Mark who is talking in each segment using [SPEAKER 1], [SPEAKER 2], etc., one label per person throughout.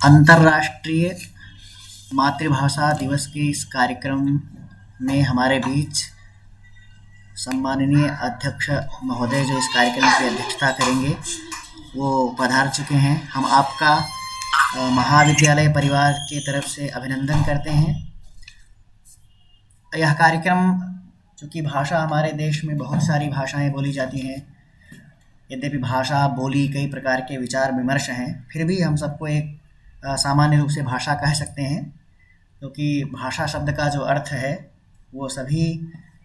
[SPEAKER 1] अंतर्राष्ट्रीय मातृभाषा दिवस के इस कार्यक्रम में हमारे बीच सम्माननीय अध्यक्ष महोदय जो इस कार्यक्रम की अध्यक्षता करेंगे वो पधार चुके हैं। हम आपका महाविद्यालय परिवार की तरफ से अभिनंदन करते हैं। यह कार्यक्रम, चूँकि भाषा हमारे देश में बहुत सारी भाषाएं बोली जाती हैं, यद्यपि भाषा बोली कई प्रकार के विचार विमर्श हैं, फिर भी हम सबको एक सामान्य रूप से भाषा कह सकते हैं, क्योंकि भाषा शब्द का जो अर्थ है वो सभी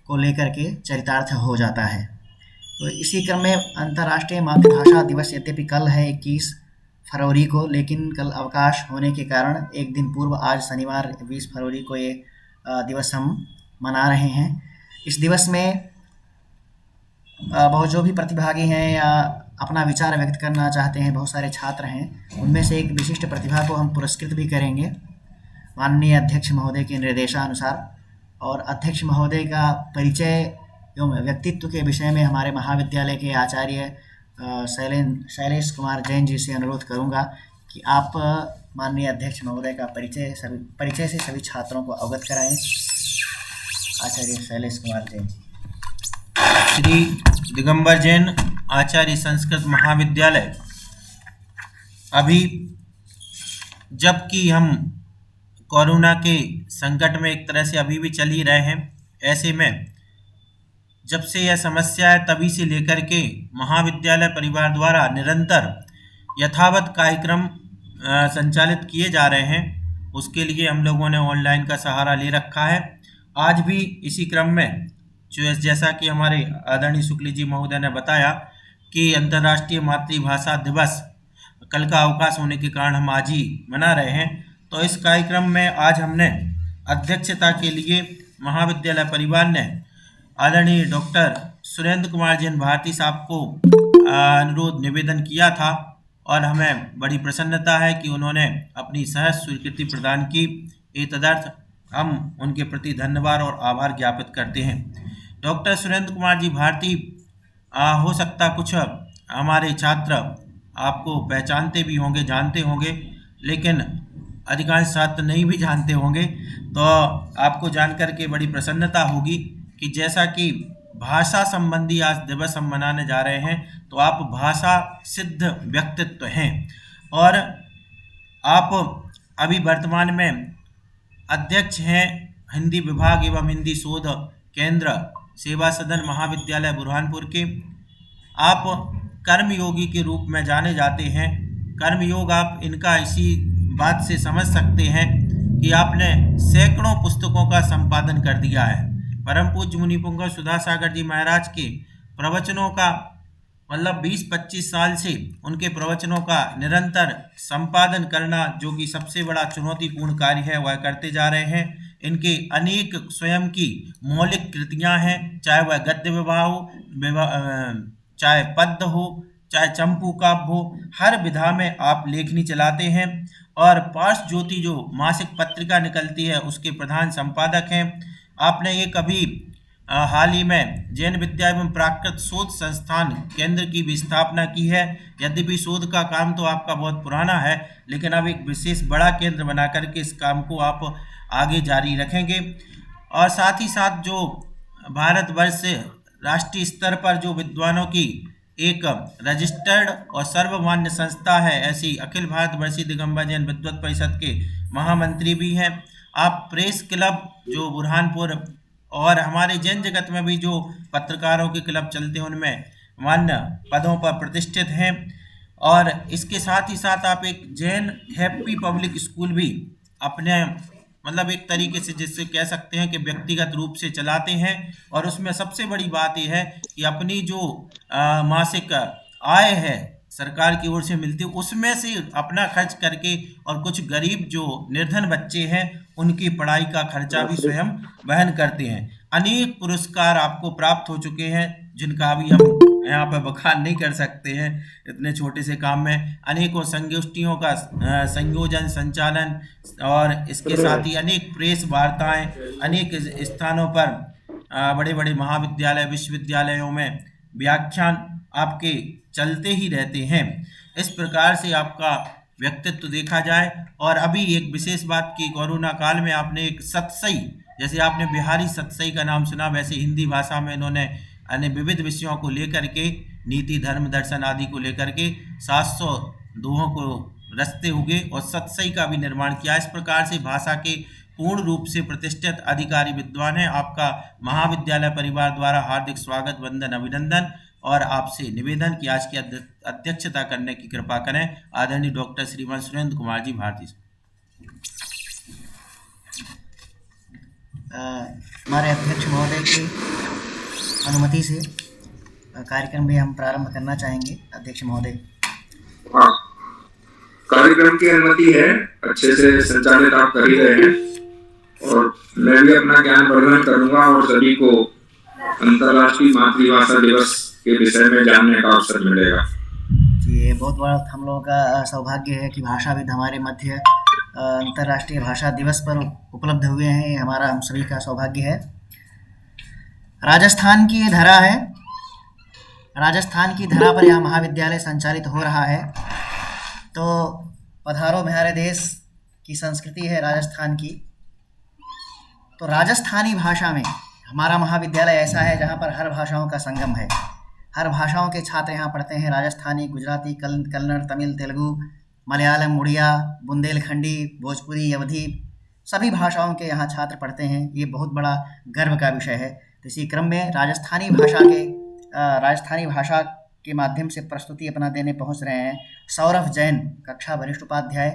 [SPEAKER 1] को लेकर के चरितार्थ हो जाता है। तो इसी क्रम में अंतर्राष्ट्रीय मातृभाषा दिवस यद्यपि कल है 21 फरवरी को, लेकिन कल अवकाश होने के कारण एक दिन पूर्व आज शनिवार 20 फरवरी को ये दिवस हम मना रहे हैं। इस दिवस में बहुत जो भी प्रतिभागी हैं या अपना विचार व्यक्त करना चाहते हैं, बहुत सारे छात्र हैं, उनमें से एक विशिष्ट प्रतिभा को हम पुरस्कृत भी करेंगे माननीय अध्यक्ष महोदय के निर्देशानुसार। और अध्यक्ष महोदय का परिचय एवं व्यक्तित्व के विषय में हमारे महाविद्यालय के आचार्य शैलेश कुमार जैन जी से अनुरोध करूंगा कि आप माननीय अध्यक्ष महोदय का परिचय से सभी छात्रों को अवगत कराएं। आचार्य शैलेश कुमार जैन जी।
[SPEAKER 2] श्री दिगंबर जैन, आचार्य संस्कृत महाविद्यालय। अभी जबकि हम कोरोना के संकट में एक तरह से अभी भी चल ही रहे हैं, ऐसे में जब से यह समस्या है तभी से लेकर के महाविद्यालय परिवार द्वारा निरंतर यथावत कार्यक्रम संचालित किए जा रहे हैं। उसके लिए हम लोगों ने ऑनलाइन का सहारा ले रखा है। आज भी इसी क्रम में जैसा कि हमारे आदरणीय शुक्ल जी महोदय ने बताया कि अंतर्राष्ट्रीय मातृभाषा दिवस कल का अवकाश होने के कारण हम आज ही मना रहे हैं। तो इस कार्यक्रम में आज हमने अध्यक्षता के लिए महाविद्यालय परिवार ने आदरणीय डॉक्टर सुरेंद्र कुमार जैन भारती साहब को अनुरोध निवेदन किया था और हमें बड़ी प्रसन्नता है कि उन्होंने अपनी सहज स्वीकृति प्रदान की। ये तदर्थ हम उनके प्रति धन्यवाद और आभार ज्ञापित करते हैं। डॉक्टर सुरेंद्र कुमार जी भारती, हो सकता कुछ हमारे छात्र आपको पहचानते भी होंगे, जानते होंगे, लेकिन अधिकांश छात्र नहीं भी जानते होंगे। तो आपको जानकर के बड़ी प्रसन्नता होगी कि जैसा कि भाषा संबंधी आज दिवस हम मनाने जा रहे हैं, तो आप भाषा सिद्ध व्यक्तित्व हैं और आप अभी वर्तमान में अध्यक्ष हैं हिंदी विभाग एवं हिंदी शोध केंद्र सेवा सदन महाविद्यालय बुरहानपुर के। आप कर्मयोगी के रूप में जाने जाते हैं। कर्मयोग आप इनका इसी बात से समझ सकते हैं कि आपने सैकड़ों पुस्तकों का संपादन कर दिया है। परम पूज्य मुनि पुंगव सुधा सागर जी महाराज के प्रवचनों का मतलब 20-25 साल से उनके प्रवचनों का निरंतर संपादन करना, जो कि सबसे बड़ा चुनौतीपूर्ण कार्य है, वह करते जा रहे हैं। इनके अनेक स्वयं की मौलिक कृतियां हैं, चाहे वह गद्य विवाह हो, चाहे पद्य हो, चाहे चंपू काव्य हो, हर विधा में आप लेखनी चलाते हैं। और पार्श ज्योति जो मासिक पत्रिका निकलती है उसके प्रधान संपादक हैं। आपने ये कभी हाल ही में जैन विद्या एवं प्राकृत शोध संस्थान केंद्र की भी स्थापना की है। यद्यपि शोध का काम तो आपका बहुत पुराना है, लेकिन अब एक विशेष बड़ा केंद्र बना करके इस काम को आप आगे जारी रखेंगे। और साथ ही साथ जो भारतवर्ष से राष्ट्रीय स्तर पर जो विद्वानों की एक रजिस्टर्ड और सर्वमान्य संस्था है, ऐसी अखिल भारतवर्षीय दिगंबर जैन विद्वत परिषद के महामंत्री भी हैं। आप प्रेस क्लब जो बुरहानपुर और हमारे जैन जगत में भी जो पत्रकारों के क्लब चलते हैं उनमें मान्य पदों पर प्रतिष्ठित हैं। और इसके साथ ही साथ आप एक जैन हैप्पी पब्लिक स्कूल भी अपने मतलब एक तरीके से जिससे कह सकते हैं कि व्यक्तिगत रूप से चलाते हैं। और उसमें सबसे बड़ी बात यह है कि अपनी जो मासिक आय है सरकार की ओर से मिलती है, उसमें से अपना खर्च करके और कुछ गरीब जो निर्धन बच्चे हैं उनकी पढ़ाई का खर्चा भी स्वयं वहन करते हैं। अनेक पुरस्कार आपको प्राप्त हो चुके हैं, जिनका अभी हम यहाँ पर बखान नहीं कर सकते हैं इतने छोटे से काम में। अनेकों संगोष्ठियों का संयोजन, संचालन और इसके साथ ही अनेक प्रेस वार्ताएं, अनेक स्थानों पर बड़े बड़े महाविद्यालय विश्वविद्यालयों में व्याख्यान आपके चलते ही रहते हैं। इस प्रकार से आपका व्यक्तित्व देखा जाए। और अभी एक विशेष बात की, कोरोना काल में आपने एक सतसई, जैसे आपने बिहारी सतसई का नाम सुना, वैसे हिंदी भाषा में इन्होंने अन्य विविध विषयों को लेकर के, नीति धर्म दर्शन आदि को लेकर के 700 दोहों को रचते हुए और सतसई का भी निर्माण किया। इस प्रकार से भाषा के पूर्ण रूप से प्रतिष्ठित अधिकारी विद्वान हैं। आपका महाविद्यालय परिवार द्वारा हार्दिक स्वागत, वंदन, अभिनंदन। और आपसे निवेदन कि आज की अध्यक्षता करने की कृपा करें आदरणीय डॉक्टर श्रीमान सुरेंद्र कुमार जी भारती।
[SPEAKER 1] हमारे अध्यक्ष महोदय की अनुमति से कार्यक्रम भी हम प्रारंभ करना चाहेंगे। अध्यक्ष महोदय।
[SPEAKER 3] हाँ, कार्यक्रम की अनुमति है, अच्छे से संचालित आप कर ही रहे हैं और मैं भी अपना ज्ञान वर्धन करूंगा और सभी को अंतर्राष्ट्रीय मातृभाषा दिवस के विषय में जानने का अवसर मिलेगा।
[SPEAKER 1] ये बहुत बड़ा हम लोगों का सौभाग्य है कि भाषाविद हमारे मध्य अंतर्राष्ट्रीय भाषा दिवस पर उपलब्ध हुए हैं। ये हमारा हम सभी का सौभाग्य है। राजस्थान की ये धरा है, राजस्थान की धरा पर यह महाविद्यालय संचालित हो रहा है। तो पधारो हमारे देश की संस्कृति है राजस्थान की। तो राजस्थानी भाषा में हमारा महाविद्यालय ऐसा है जहाँ पर हर भाषाओं का संगम है। हर भाषाओं के छात्र यहाँ पढ़ते हैं। राजस्थानी, गुजराती, कन्नड़, तमिल, तेलुगु, मलयालम, उड़िया, बुंदेलखंडी, भोजपुरी, अवधी, सभी भाषाओं के यहाँ छात्र पढ़ते हैं। ये बहुत बड़ा गर्व का विषय है। तो इसी क्रम में राजस्थानी भाषा के माध्यम से प्रस्तुति अपना देने पहुँच रहे हैं सौरभ जैन, कक्षा वरिष्ठ उपाध्याय,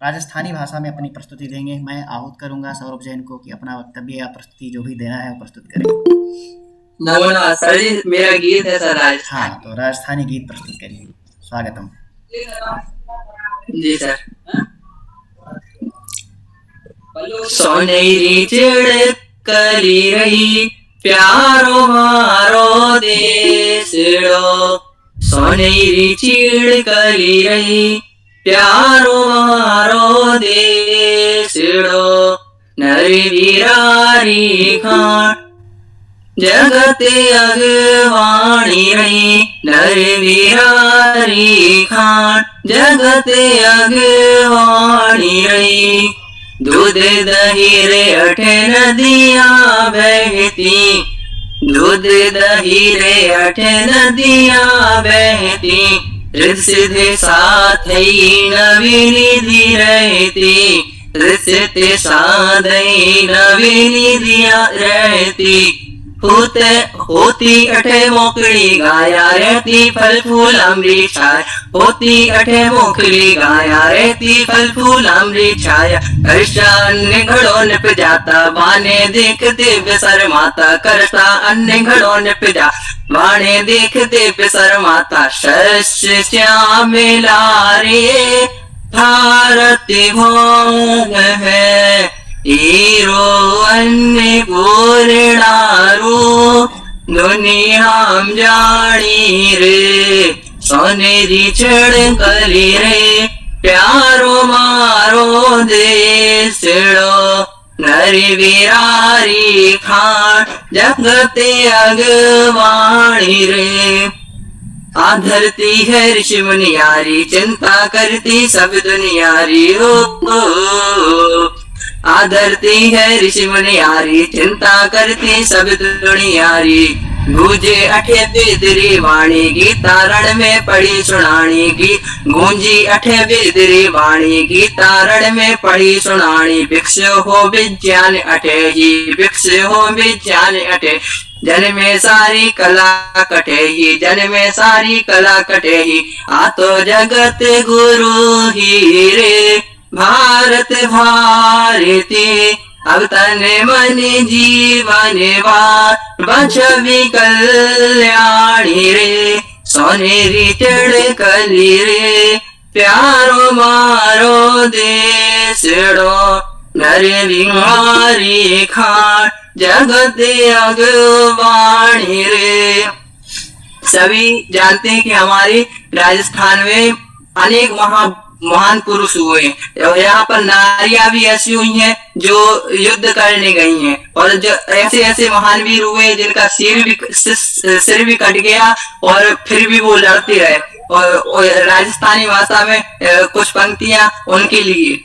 [SPEAKER 1] राजस्थानी भाषा में अपनी प्रस्तुति देंगे। मैं आहूत करूंगा सौरभ जैन को कि अपना वक्तव्य या प्रस्तुति जो भी देना है वो प्रस्तुत करें।
[SPEAKER 4] नमस्कार सर जी, मेरा गीत है सर राजस्थान।
[SPEAKER 1] हाँ, तो राजस्थानी गीत प्रस्तुत करिए। स्वागतम
[SPEAKER 4] जी सर। सोनेरी चिड़ कली रही प्यारो मारो देशड़ो, सोनेरी चिड़ कली रही प्यारो मारो देशड़ो, नरवीरारी खान जगते अगवाणी रही, नरवीरारी खान जगते अगवाणी रही, दूध दही रे अठे नदियाँ बहती, दूध दही रे अठे नदियाँ बहती, रिश्ते साथ ही नवी निधि रहती, रिश्ते साथ ही नवी निधियाँ रहती, होती अठे मोकड़ी गाया रहती फल फूल अमृत छाया, होती अठे मोकड़ी गाया रहती फल फूल अमृत छाया, करता अन्य घड़ों निप जाता बाने देखते बेसर माता, करता अन्य घड़ों निप जा बाने देखते बेसर माता, शस्य श्याम लारे भारत भोग है, हीरो अन्य पूर्णारू दुनिया जानी रे, सोनेरी चढ़ कली रे प्यारो मारो देशड़ो, नरवीरारी खान जगते अगवाणी रे, आधरती है ऋषि मुनियारी चिंता करती सब दुनियारी हो, आदरती है ऋषि मुनियारी चिंता करती सब दुनियारी, गूंजे अठे बिदरी वाणी गीता रण में पढ़ी सुनानी की, गूंजी अठे बिदरी वाणी गीता रण में पढ़ी सुनानी, भिक्ष हो विज्ञान अठे ही, भिक्ष हो विज्ञान अठे, जन में सारी कला कटे ही, जन में सारी कला कटे ही, आ तो जगत गुरु ही रे भारत भारती, अब तन मन जीवन बछवी कल्याणी रे, सोनेरी चढ़ कली रे प्यारो मारो देशड़ो, नरवीरारी खान जगते अगवाणी रे। सभी जानते हैं कि हमारे राजस्थान में अनेक महान पुरुष हुए। और यहाँ पर नारियां भी ऐसी हुई हैं जो युद्ध करने गई हैं, और जो ऐसे ऐसे महान वीर हुए जिनका सिर भी कट गया और फिर भी वो लड़ते रहे। और राजस्थानी भाषा में कुछ पंक्तियां उनके लिए।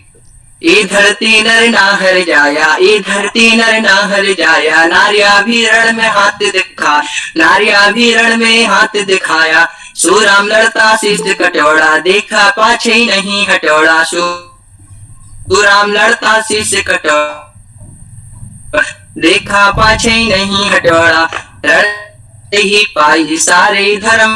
[SPEAKER 4] ये धरती नर ना हर जाया, ये धरती नर ना हर जाया, नारिया भी रण में हाथ दिखा, नारिया भी रण में हाथ दिखाया। सूराम लड़ता शीश कटोड़ा, देखा पाछे नहीं हटोड़ा, सूराम लड़ता शीश कटोड़ा, देखा पाछे नहीं हटोड़ा। रण ही पाई सारे धर्म,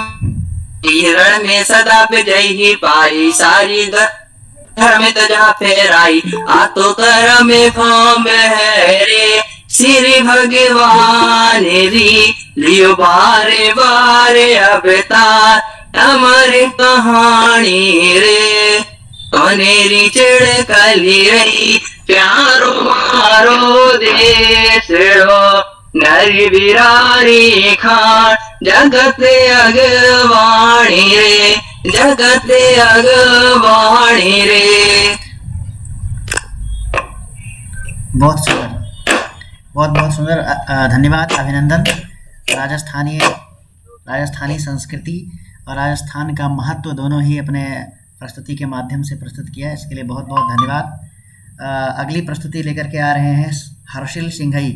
[SPEAKER 4] रण में सदा विजय ही पाई सारी धर्म तजा फेराई। आ तो कर में फॉर्म है रे श्री भगवान री, लियो बारे बारे अवतार हमारे कहानी रे। कनेरी चिड़ कली रही प्यारो मारो देश रो, नरी बिरारी खान जगत अगवाणी रे, जगत अगवाणी रे।
[SPEAKER 1] बहुत सुंदर, बहुत बहुत सुंदर। धन्यवाद, अभिनंदन। राजस्थानी संस्कृति और राजस्थान का महत्व दोनों ही अपने प्रस्तुति के माध्यम से प्रस्तुत किया, इसके लिए बहुत बहुत धन्यवाद। अगली प्रस्तुति लेकर के आ रहे हैं हर्षिल सिंघई।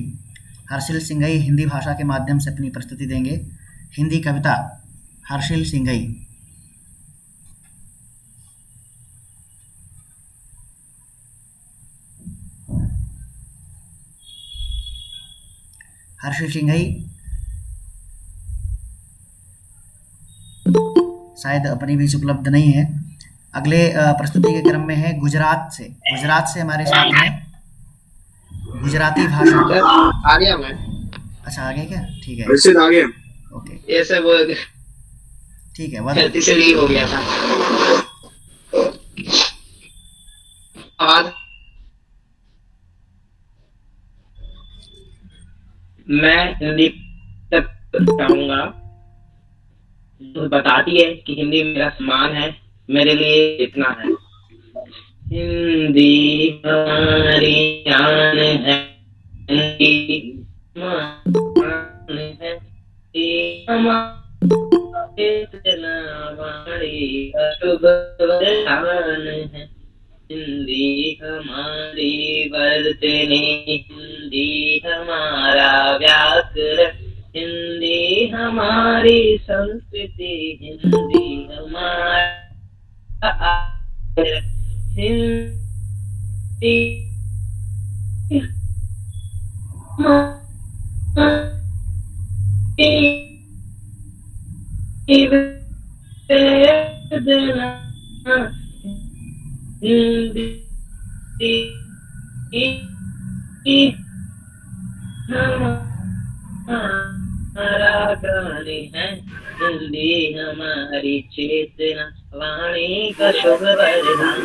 [SPEAKER 1] हर्षिल सिंघई हिंदी भाषा के माध्यम से अपनी प्रस्तुति देंगे। हिंदी कविता हर्षिल सिंघई। हर्षिल सिंघई शायद अपनी बीच उपलब्ध नहीं है। अगले प्रस्तुति के क्रम में है गुजरात से। गुजरात से हमारे साथ हैं गुजराती भाषा।
[SPEAKER 5] आ गया मैं।
[SPEAKER 1] अच्छा, आगे क्या? ठीक है,
[SPEAKER 3] वैसे आ गया।
[SPEAKER 1] ओके,
[SPEAKER 5] ये सब वो
[SPEAKER 1] ठीक है।
[SPEAKER 5] गलती से लीक हो गया था। और मैं हिंदी तक चाहूंगा, तो बताती है कि हिंदी मेरा सम्मान है, मेरे लिए इतना है। हिंदी हमारी जान है, हिंदी हमारी है, हमारे शुभ वरदान है। हिंदी हमारी वर्तनी, हिंदी हमारा व्याकरण, हिंदी हमारी संस्कृति, हिंदी हमारा हिंदी हमारा गाने है, हिंदी हमारी चेतना, वाणी का शुभ वरदान।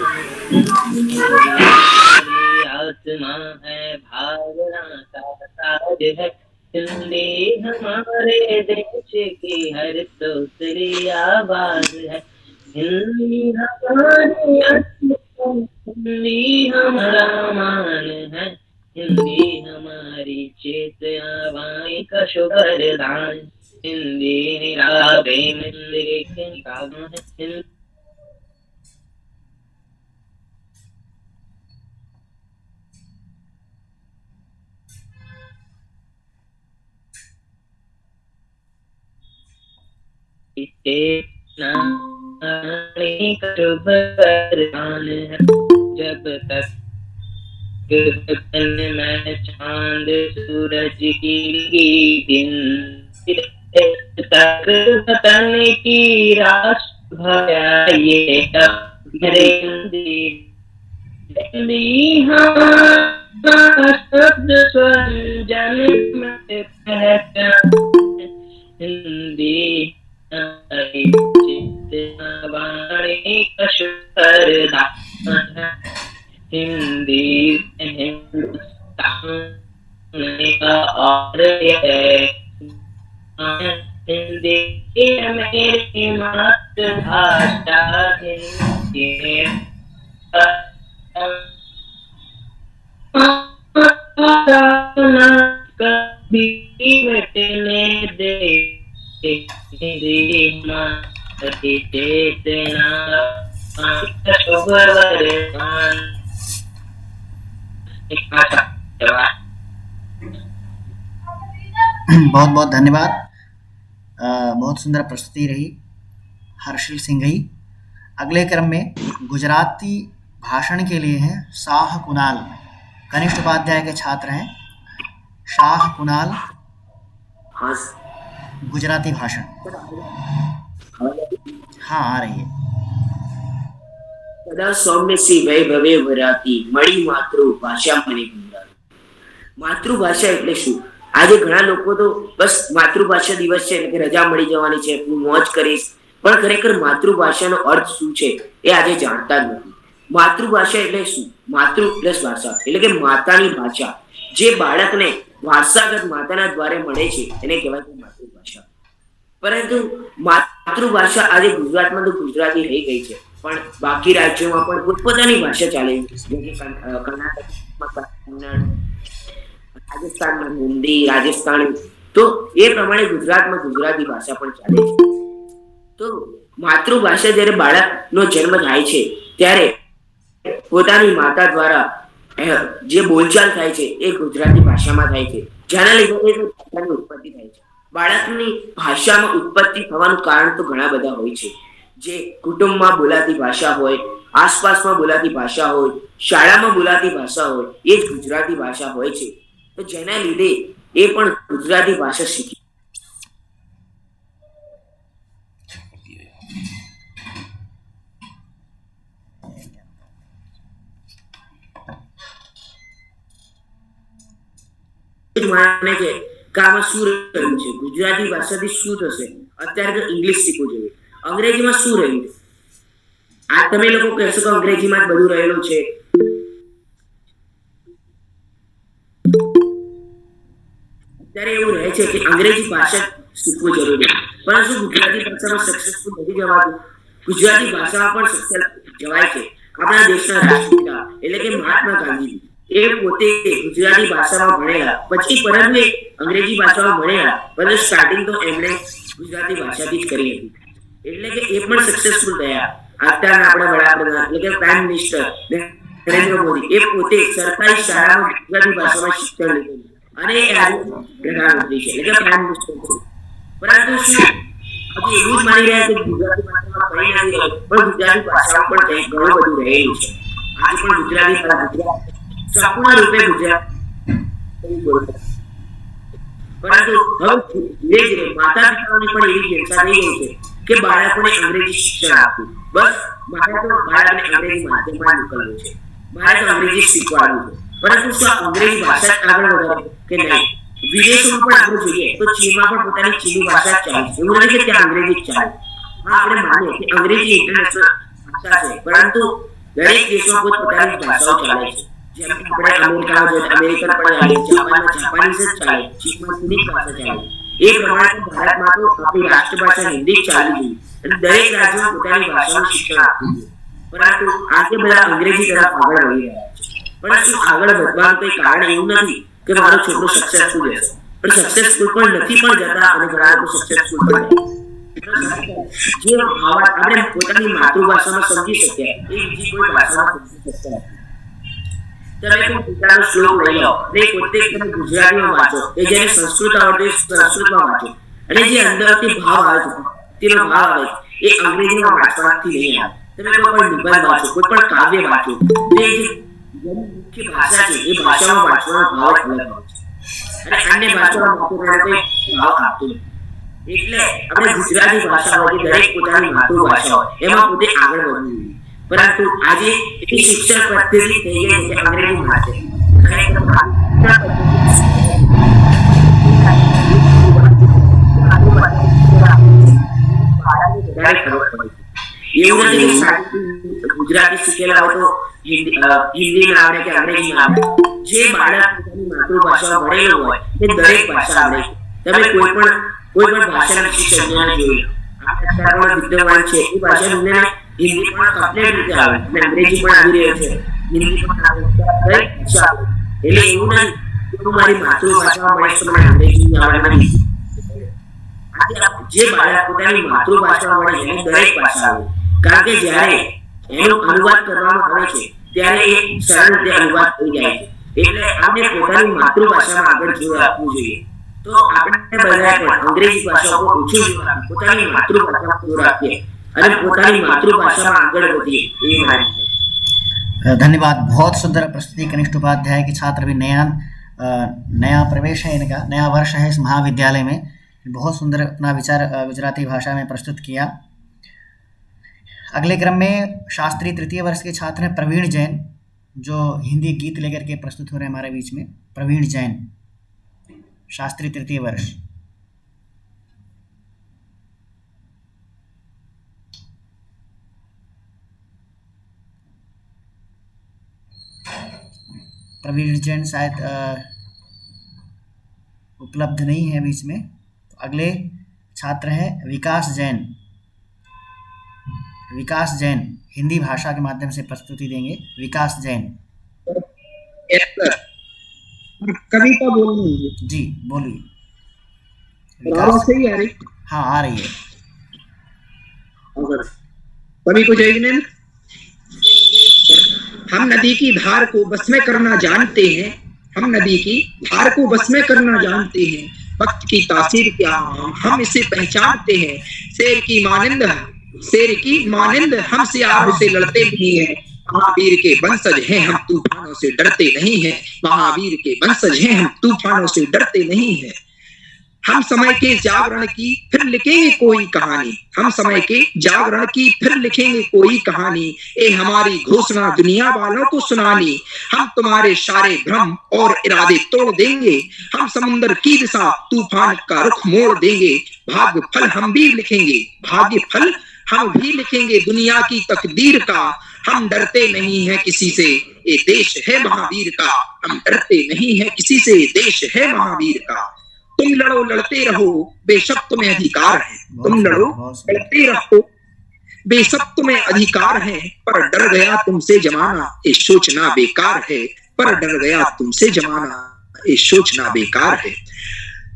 [SPEAKER 5] हमारी आत्मा है, भावना का ताज है, हिंदी हमारे देश की हर दूसरी आवाज है। हिंदी हमारी आत्मा, हिंदी हमारा मान है, हिंदी हमारी चेतना, वाणी का शुभ वरदान। हिंदी निरावे मंदिर के कागों है, हिंदी शुभ वरदान है। जब तक में चांद सूरज की दिन तक वतन की राष्ट्र भया ये हिंदी हमारा शब्द स्वंजन में पहचान, हिंदी हमारी चेतना, वाणी का शुभ वरदान है। हिंदी हिंदुस्तान का और है, हिंदी मेरी मातृभाषा है। कभी मिटने दे चेतना
[SPEAKER 1] बहुत बहुत धन्यवाद। बहुत सुंदर प्रस्तुति रही हर्षिल सिंघई। अगले क्रम में गुजराती भाषण के लिए हैं शाह कुणाल, कनिष्ठ उपाध्याय के छात्र हैं। शाह कुणाल,
[SPEAKER 6] हाँ
[SPEAKER 1] गुजराती भाषण। हाँ, आ रही है।
[SPEAKER 6] સદા સૌમ્યસી વૈભવે ભરાતી મળી માતૃભાષા મને ગુંજારી। માતૃભાષા એટલે શું? આજે ઘણા લોકો તો બસ માતૃભાષા દિવસ છે એટલે કે રજા મળી જવાની છે, હું મોજ કરીશ, પણ ખરેખર માતૃભાષાનો અર્થ શું છે એ આજે જાણતા જ નથી। માતૃભાષા એટલે શું? માતૃ પ્લસ ભાષા એટલે કે માતાની ભાષા, જે બાળકને વારસાગત માતાના દ્વારે મળે છે એને કહેવાય છે માતૃભાષા। પરંતુ માતૃભાષા આજે ગુજરાતમાં તો ગુજરાતી રહી ગઈ છે, પણ બાકી રાજ્યોમાં પણ પોતપોતાની ભાષા ચાલે છે, જેમ કે કર્ણાટકમાં કન્નડ, રાજસ્થાનમાં हिंदी, રાજસ્થાની, તો એ પ્રમાણે ગુજરાતમાં ગુજરાતી ભાષા પણ ચાલે છે। તો માતૃભાષા જ્યારે બાળકનો જન્મ થાય છે ત્યારે પોતાની માતા દ્વારા જે બોલચાલ થાય છે એ ગુજરાતી ભાષામાં થાય છે, જેના લીધે ભાષાની ઉત્પત્તિ થાય છે। બાળકની ભાષામાં ઉત્પત્તિ થવાનું કારણ તો ઘણા બધા હોય છે, જે કુટુંબમાં બોલાતી ભાષા હોય, આસપાસમાં બોલાતી ભાષા હોય, શાળામાં બોલાતી ભાષા હોય, એ જ ગુજરાતી ભાષા હોય છે। તો જેના લીધે એ પણ ગુજરાતી ભાષા શીખી। માને છે કે આમાં શું રહ્યું છે, ગુજરાતી ભાષાથી શું થશે, અત્યારે તો ઇંગ્લિશ શીખવું જોઈએ, અંગ્રેજીમાં શું રહ્યું છે? આ તમે લોકો કહેશો કે અંગ્રેજીમાં જ બધું રહેલું છે। ત્યારે એવું રહે છે કે અંગ્રેજી ભાષા શીખવું જરૂરી છે, પરંતુ ગુજરાતી ભાષામાં સક્સેસફુલ નથી જવાતું। ગુજરાતી ભાષામાં પણ સક્સેસ જવાય છે। આપણા દેશના રાષ્ટ્રપિતા એટલે કે મહાત્મા ગાંધીજી એ પોતે ગુજરાતી ભાષામાં ભણેલા, પછી પરંતુ અંગ્રેજી ભાષામાં ભણેલા, પરંતુ સ્ટાર્ટિંગ તો એમણે ગુજરાતી ભાષાથી જ કરી હતી, એટલે કે એ પણ સક્સેસફુલ થયા। અત્યારના આપણા વડાપ્રધાન એટલે કે પ્રાઇમ મિનિસ્ટર નરેન્દ્ર મોદી એ પોતે સરકારી શાળામાં ગુજરાતી ભાષામાં શિક્ષણ લીધું અને આજે પ્રધાનમંત્રી છે એટલે કે પ્રાઇમ મિનિસ્ટર છે। પરંતુ શું આજે એવું જ માની રહ્યા છે કે ગુજરાતી ભાષામાં કંઈ નથી રહ્યું, પણ ગુજરાતી ભાષામાં પણ કંઈક ઘણું બધું રહેલું છે। આજે પણ ગુજરાતી સંપૂર્ણ રૂપે ગુજરાતી બોલતા, પરંતુ હવે ધીરે ધીરે માતા પિતાઓની પણ એવી ચેતના થઈ ગઈ છે કે બાળકોને અંગ્રેજી શિક્ષણ આપવું। બસ મારે તો બાળકને અંગ્રેજી માધ્યમમાં મોકલવું છે, મારે તો અંગ્રેજી શીખવાડવું છે। પરંતુ શું અંગ્રેજી ભાષા આગળ વધારે કે નહીં? વિદેશોમાં પણ આપણે જોઈએ તો ચીનમાં પણ પોતાની ચીની ભાષા ચાલે છે, એવું નથી કે ત્યાં અંગ્રેજી જ ચાલે। હા, આપણે માનીએ કે અંગ્રેજી ઇન્ટરનેશનલ ભાષા છે, પરંતુ દરેક દેશમાં પોતપોતાની ભાષાઓ ચાલે છે। જેમ કે આપણે અમેરિકામાં જોઈએ અમેરિકન પણ ચાલે, જાપાનમાં જાપાનીઝ જ ચાલે, ચીનમાં ચીની ભાષા ચાલે। એ પ્રમાણે ભારતમાં તો આપણી રાષ્ટ્રભાષા હિન્દી જ ચાલવી જોઈએ અને દરેક રાજ્યમાં પોતાની ભાષાનું શિક્ષણ આપવું જોઈએ। પરંતુ આજે બધા અંગ્રેજી તરફ આગળ વધી રહ્યા છે, પરંતુ આગળ વધવાનું કોઈ કારણ એવું નથી કે મારો છોકરો સક્સેસફુલ હશે, પણ સક્સેસફુલ પણ નથી પણ જતા અને ઘણા લોકો સક્સેસફુલ પણ થયા। જે ભાવ આપણે પોતાની માતૃભાષામાં સમજી શકીએ એ બીજી કોઈ ભાષામાં સમજી શકતા નથી। તમે કોઈ પિતાનો શ્લોક લઈ લો ને પોતે તમે ગુજરાતીમાં વાંચો, કે જેને સંસ્કૃત આવડે સંસ્કૃતમાં વાંચો, અને જે અંદરથી ભાવ આવે છે, તેનો ભાવ આવે છે, એ અંગ્રેજીમાં વાંચવાથી નહીં આવે। તમે કોઈ પણ નિબંધ વાંચો, કોઈ પણ કાવ્ય વાંચો, તે જે મુખ્ય ભાષા છે એ ભાષામાં વાંચવાનો ભાવ જ અલગ હોય છે અને અન્ય ભાષામાં વાંચવાનો કોઈ ભાવ આપતો નથી। એટલે આપણે ગુજરાતી ભાષા હોય કે દરેક પોતાની માતૃભાષા હોય એમાં પોતે આગળ વધવું જોઈએ। પરંતુ આજે એ શિક્ષણ પદ્ધતિ થઈ ગઈ છે અંગ્રેજી માધ્યમ, એવું નથી કે ગુજરાતી શીખેલા હોય તો હિન્દી ના આવડે કે અંગ્રેજી ના આવડે। જે બાળક પોતાની માતૃભાષામાં ભણેલો હોય તે દરેક ભાષા આવડે છે। તમે કોઈ પણ ભાષાના શિક્ષકોને જોઈ લો, આપણા વિદ્વાન છે એ ભાષા हिंदी પણ કમ્પ્લીટ રીતે આવે અને અંગ્રેજી પણ આવી રહ્યો છે, હિન્દી પણ આવે છે, દરેક ભાષા આવે. એટલે એવું નહીં કે હું મારી માતૃભાષામાં ભણીશ તો મને અંગ્રેજી આવડે નહીં. આજે જે બાળક પોતાની માતૃભાષામાં ભણે એને દરેક ભાષા આવે, કારણ કે જ્યારે એનો અનુવાદ કરવામાં આવે છે ત્યારે એ સરળ રીતે અનુવાદ થઈ જાય છે. એટલે આપણે પોતાની માતૃભાષામાં આગળ જોર આપવું જોઈએ. તો આપણે બધાએ પણ અંગ્રેજી ભાષા પર ઓછું જોર આપી પોતાની માતૃભાષામાં જોર આપીએ અને પોતાની मातृभाषा में आगे बढ़िए, ये हमारी
[SPEAKER 1] धन्यवाद। बहुत सुंदर प्रस्तुति कनिष्ठ उपाध्याय के छात्र भी नया प्रवेश है इनका, नया वर्ष है इस महाविद्यालय में। बहुत सुंदर अपना विचार गुजराती भाषा में प्रस्तुत किया। अगले क्रम में शास्त्री तृतीय वर्ष के छात्र हैं प्रवीण जैन, जो हिंदी गीत लेकर के प्रस्तुत हो रहे हैं हमारे बीच में। प्रवीण जैन, शास्त्री तृतीय वर्ष। प्रवीण जैन शायद उपलब्ध नहीं है बीच में। तो अगले छात्र हैं विकास जैन। विकास जैन हिंदी भाषा के माध्यम से प्रस्तुति देंगे। विकास जैन।
[SPEAKER 7] कविता बोलनी है
[SPEAKER 1] जी, बोलिए।
[SPEAKER 7] आवाज सही आ रही?
[SPEAKER 1] हाँ, आ रही है।
[SPEAKER 7] सभी को जय हिंद। हम नदी की धार को बस में करना जानते हैं, हम नदी की धार को बस में करना जानते हैं। वक्त की तासीर क्या हम इसे पहचानते हैं। शेर की मानिंद हम सियारों से लड़ते नहीं हैं। महावीर के वंशज हैं हम तूफानों से डरते नहीं हैं। महावीर के वंशज हैं हम तूफानों से डरते नहीं हैं। हम समय के जागरण की फिर लिखेंगे कोई कहानी। हम समय के जागरण की फिर लिखेंगे कोई कहानी। ए हमारी घोषणा दुनिया वालों को सुनानी। हम तुम्हारे सारे भ्रम और इरादे तोड़ देंगे। हम समुद्र की दिशा तूफान का रुख मोड़ देंगे। भाग्य फल हम भी लिखेंगे, भाग्य फल हम भी लिखेंगे दुनिया की तकदीर का। हम डरते नहीं है किसी से, ये देश है महावीर का। हम डरते नहीं है किसी से, देश है महावीर का। तुम लड़ो लड़ते रहो बेशक तुम्हें अधिकार है। तुम लड़ो लड़ते रहो बेशक तुम्हें अधिकार है। पर डर गया तुमसे जमाना, ये सोचना बेकार है। पर डर गया तुमसे जमाना, ये सोचना बेकार है।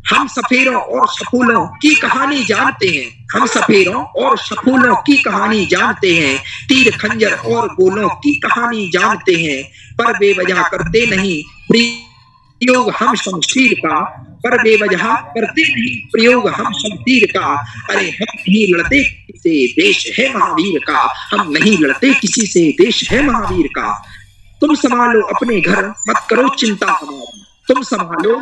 [SPEAKER 7] हम सफेरों और सफूलों की कहानी जानते हैं। हम सफेरों और सफूलों की कहानी जानते हैं। तीर खंजर और गोलों की कहानी जानते हैं। पर बेवजह करते नहीं प्रयोग हम शमशीर का। पर बेवजह करते नहीं प्रयोग हम शमशीर का। अरे हम नहीं लड़ते किसी से, देश है महावीर का। हम नहीं लड़ते किसी से, देश है महावीर का। तुम संभालो अपने घर मत करो चिंता हमारी। तुम संभालो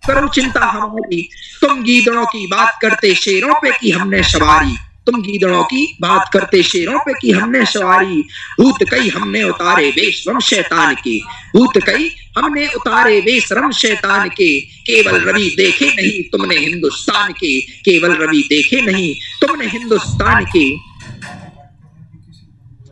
[SPEAKER 7] करो चिंता हमारी। तुम गीदड़ों की बात करते शेरों पे की हमने सवारी। तुम गीदड़ों की बात करते शेरों पे की हमने सवारी। भूत कई हमने उतारे बेशरम शैतान के। भूत कई हमने उतारे बेशरम शैतान के। केवल रवि देखे नहीं तुमने हिंदुस्तान के। केवल रवि देखे नहीं तुमने हिंदुस्तान के।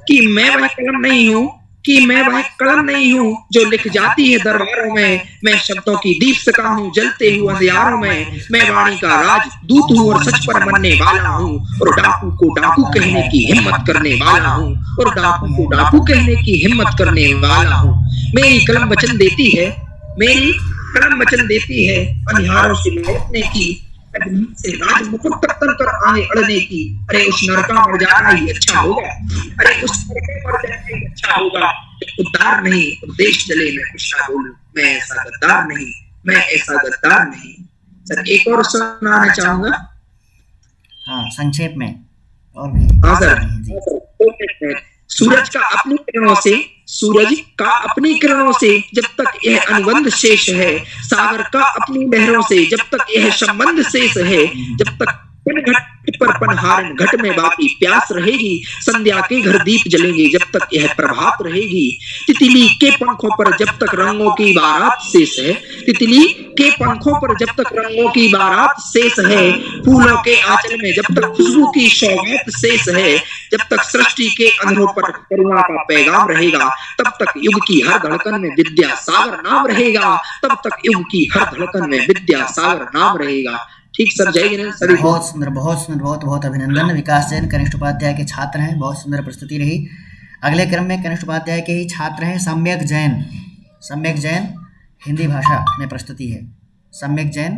[SPEAKER 7] कि मैं वह कलम नहीं हूँ, कि मैं वह कलम नहीं हूँ जो लिख जाती है दरबारों में। मैं शब्दों की दीप्तिका हूँ जलते हुए अंधियारों में। मैं वाणी का राजदूत हूँ और सच पर मरने वाला हूँ। और डाकू को डाकू कहने की हिम्मत करने वाला हूँ। और डाकू को डाकू कहने की हिम्मत करने वाला हूँ। मेरी कलम वचन देती है, मेरी कलम वचन देती है अंधियारों से लौटने की, से राज मुकुट तक कर आए अड़ने की। अरे उस नरका मर जाना ही अच्छा होगा। अरे उस नरके मर जाना ही अच्छा होगा। उद्धार नहीं उपदेश चले मैं कुछ ना बोलूं। मैं ऐसा गद्दार नहीं, मैं ऐसा गद्दार नहीं। सर एक और सुनाना चाहूंगा।
[SPEAKER 1] हाँ, संक्षेप में और भी।
[SPEAKER 7] हाँ सर। सूरज का अपनी किरणों से, सूरज का अपनी किरणों से जब तक यह अनुबंध शेष है। सागर का अपनी लहरों से जब तक यह संबंध शेष है। जब तक घट पर पनहारन घट में बाकी प्यास रहेगी। संध्या के घर दीप जलेंगे जब तक यह प्रभात रहेगी। तितली के पंखों पर जब तक रंगों की बारात शेष है। तितली के पंखों पर जब तक रंगों की बारात शेष है। फूलों के आंचल में जब तक खुशबू की सौगात शेष है। जब तक सृष्टि के अंधरों पर करुणा का पैगाम रहेगा तब तक युग की हर धड़कन में विद्या सागर नाम रहेगा। तब तक युग की हर धड़कन में विद्या सागर नाम रहेगा। ठीक सर, जय हिंद सभी को।
[SPEAKER 1] बहुत सुंदर, बहुत सुंदर, बहुत बहुत अभिनंदन। विकास जैन कनिष्ठ उपाध्याय के छात्र हैं, बहुत सुंदर प्रस्तुति रही। अगले क्रम में कनिष्ठ उपाध्याय के ही छात्र हैं सम्यक जैन। सम्यक जैन हिंदी भाषा में प्रस्तुति है। सम्यक जैन।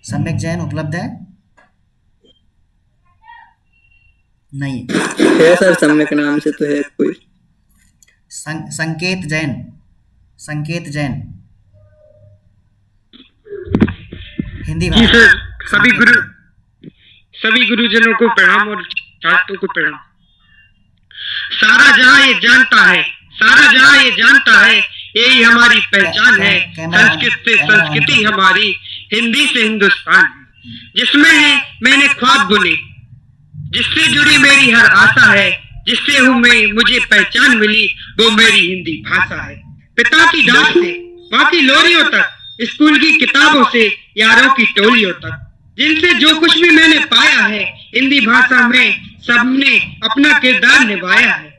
[SPEAKER 1] सम्यक जैन उपलब्ध है? नहीं
[SPEAKER 4] है सर, सम्यक नाम से तो है कोई।
[SPEAKER 1] संकेत जैन। संकेत जैन हिंदी
[SPEAKER 8] जी
[SPEAKER 1] भाषा।
[SPEAKER 8] सर, सभी गुरुजनों को प्रणाम और छात्रों को प्रणाम। सारा जहां ये जानता है, सारा जहां ये जानता है, यही हमारी पहचान है। संस्कृत से संस्कृति हमारी, हिंदी से हिंदुस्तान है। जिसमें है मैंने ख्वाब बुने, जिससे जुड़ी मेरी हर आशा है, जिससे हूँ मैं मुझे पहचान मिली, वो मेरी हिंदी भाषा है। पिता की डांट से माँ की लोरियों तक, स्कूल की किताबों से यारों की टोलियों तक, जिनसे जो कुछ भी मैंने पाया है, हिंदी भाषा में सबने अपना किरदार निभाया है।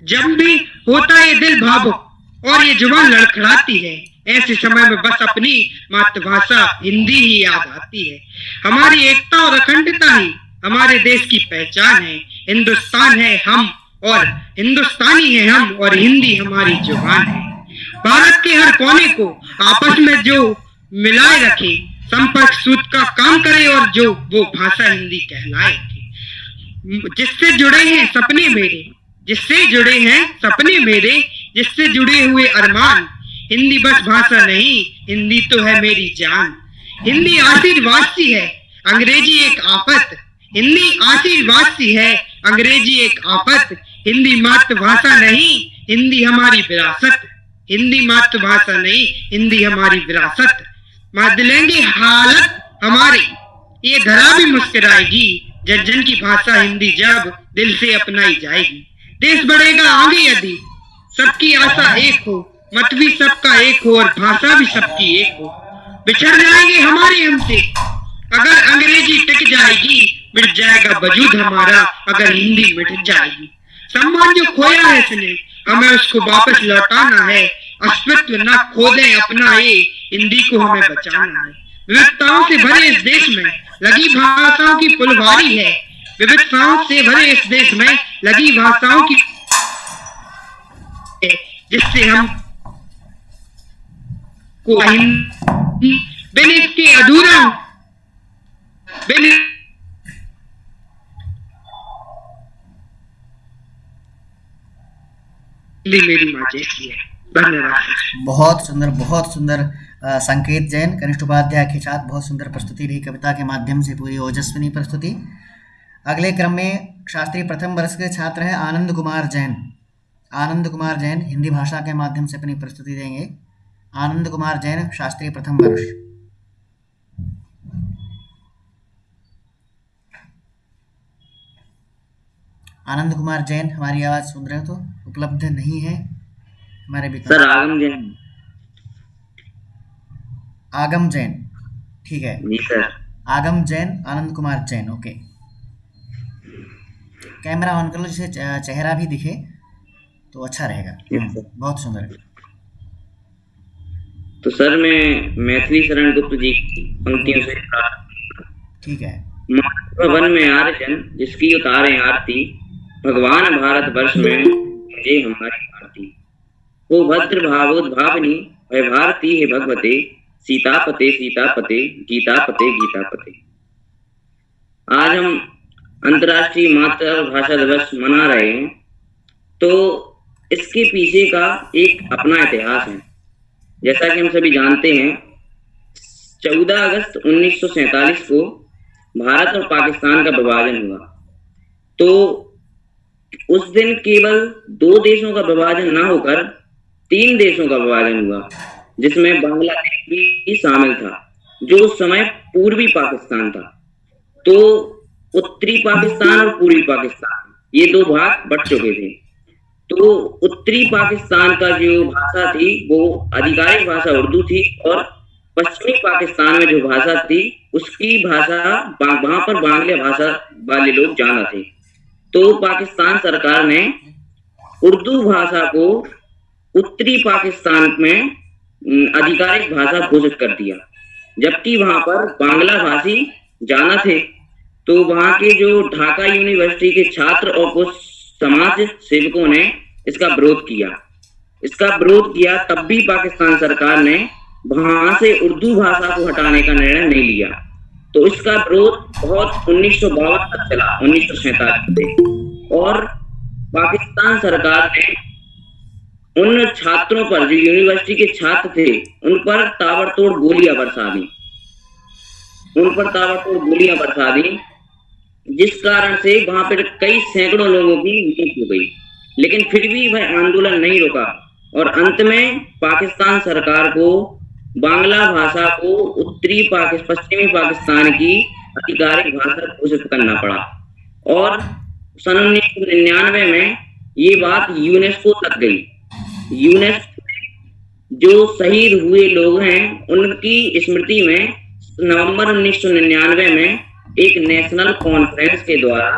[SPEAKER 8] जब भी होता है दिल भावुक और ये जुबान लड़खड़ाती है, ऐसे समय में बस अपनी मातृभाषा हिंदी ही याद आती है। हमारी एकता और अखंडता ही हमारे देश की पहचान है। हिंदुस्तान है हम और हिंदुस्तानी है हम, और हिंदी हमारी जुबान है। भारत के हर कोने को आपस में जो मिलाए रखे, संपर्क सूत्र का काम करे, और जो वो भाषा हिंदी कहलाए। जिससे जुड़े हैं सपने मेरे, जिससे जुड़े हैं सपने मेरे, जिससे जुड़े हुए अरमान। हिंदी बस भाषा नहीं, हिंदी तो है मेरी जान। हिंदी आशीर्वाद सी है, अंग्रेजी एक आफत। हिंदी आशीर्वाद सी है, अंग्रेजी एक आफत। हिंदी मातृभाषा नहीं, हिंदी हमारी विरासत। हिंदी मातृभाषा नहीं, हिंदी हमारी विरासत। बदलेंगे हालत हमारे, ये धरा भी मुस्कुराएगी। जन की भाषा हिंदी जब दिल से अपनाई जाएगी। देश बढ़ेगा आगे यदि सबकी आशा एक हो, मत भी सबका एक हो, और भाषा भी सबकी एक हो। बिछड़ जाएंगे हमारे हमसे अगर अंग्रेजी टिक जाएगी, मिट जाएगा वजूद हमारा अगर हिंदी मिट जाएगी। सम्मान जो खोया है इसने, हमें उसको वापस लौटाना है। अस्तित्व न खो दें अपना, ये हिंदी को हमें बचाना है। विविधताओं से भरे इस देश में लगी भाषाओं की फुलवारी है। विविधताओं से भरे इस देश में लगी भाषाओं की, जिससे हम को हिंदी बिन इसके अधूरा, बिन मेरी माँ जैसी है। धन्यवाद।
[SPEAKER 1] बहुत सुंदर, बहुत सुंदर। संकेत जैन कनिष्ठ उपाध्याय के साथ बहुत सुंदर प्रस्तुति रही, कविता के माध्यम से पूरी ओजस्विनी प्रस्तुति। अगले क्रम में शास्त्री प्रथम वर्ष के छात्र हैं आनंद कुमार जैन। आनंद कुमार जैन हिंदी भाषा के माध्यम से अपनी प्रस्तुति देंगे। आनंद कुमार जैन शास्त्री प्रथम वर्ष। आनंद कुमार जैन हमारी आवाज सुन रहे हो तो? उपलब्ध नहीं है हमारे भी
[SPEAKER 5] सर। आगम जैन।
[SPEAKER 1] आगम जैन, ठीक है
[SPEAKER 5] जी sir.
[SPEAKER 1] Agam Jain, Anand Kumar Jain, okay. Camera on कर लो जिससे चेहरा भी दिखे तो अच्छा रहेगा। बहुत सुंदर।
[SPEAKER 5] तो सर मैं मैथिली शरण गुप्त जी की पंक्तियों से,
[SPEAKER 1] ठीक है।
[SPEAKER 5] भवन में आर्जन जिसकी उतारे आरती, भगवान भारत वर्ष में जे हमारी भारती। वो भद्र भावोद्भावनी भय भारती है भगवते, सीतापते सीतापते गीतापते गीतापते। आज हम अंतर्राष्ट्रीय मातृभाषा दिवस मना रहे हैं, तो इसके पीछे का एक अपना इतिहास है। जैसा कि हम सभी जानते हैं, 14 अगस्त 1947 को भारत और पाकिस्तान का विभाजन हुआ। तो उस दिन केवल 2 देशों का विभाजन ना होकर 3 देशों का विभाजन हुआ, जिसमें बांग्लादेश भी शामिल था, जो उस समय पूर्वी पाकिस्तान था। तो उत्तरी पाकिस्तान और पूर्वी पाकिस्तान, ये 2 भाग बट चुके थे। तो उत्तरी पाकिस्तान का जो भाषा थी वो आधिकारिक भाषा उर्दू थी, और पश्चिमी पाकिस्तान में जो भाषा थी उसकी भाषा वहां पर बांग्ला भाषा वाले लोग ज्यादा थे। तो पाकिस्तान सरकार ने उर्दू भाषा को उत्तरी पाकिस्तान में आधिकारिक भाषा घोषित कर दिया, जबकि वहां पर बांग्ला भाषी जाना थे। तो वहां के जो ढाका यूनिवर्सिटी के छात्र और कुछ समाज सेवकों ने इसका विरोध किया। तब भी पाकिस्तान सरकार ने वहां से उर्दू भाषा को हटाने का निर्णय नहीं लिया। तो इसका विरोध बहुत 1952 तक चला, 1947 से। और पाकिस्तान सरकार ने उन छात्रों पर, जो यूनिवर्सिटी के छात्र थे, उन पर ताबड़तोड़ गोलियां बरसा दी, जिस कारण से वहां पर कई सैकड़ों लोगों की मौत हो गई। लेकिन फिर भी वह आंदोलन नहीं रुका और अंत में पाकिस्तान सरकार को बांग्ला भाषा को पश्चिमी पाकिस्तान की आधिकारिक भाषा घोषित करना पड़ा। और सन 1999 में ये बात यूनेस्को तक गई। यूनेस्को जो शहीद हुए लोग हैं उनकी स्मृति में नवंबर 1999 में एक नेशनल कॉन्फ्रेंस के द्वारा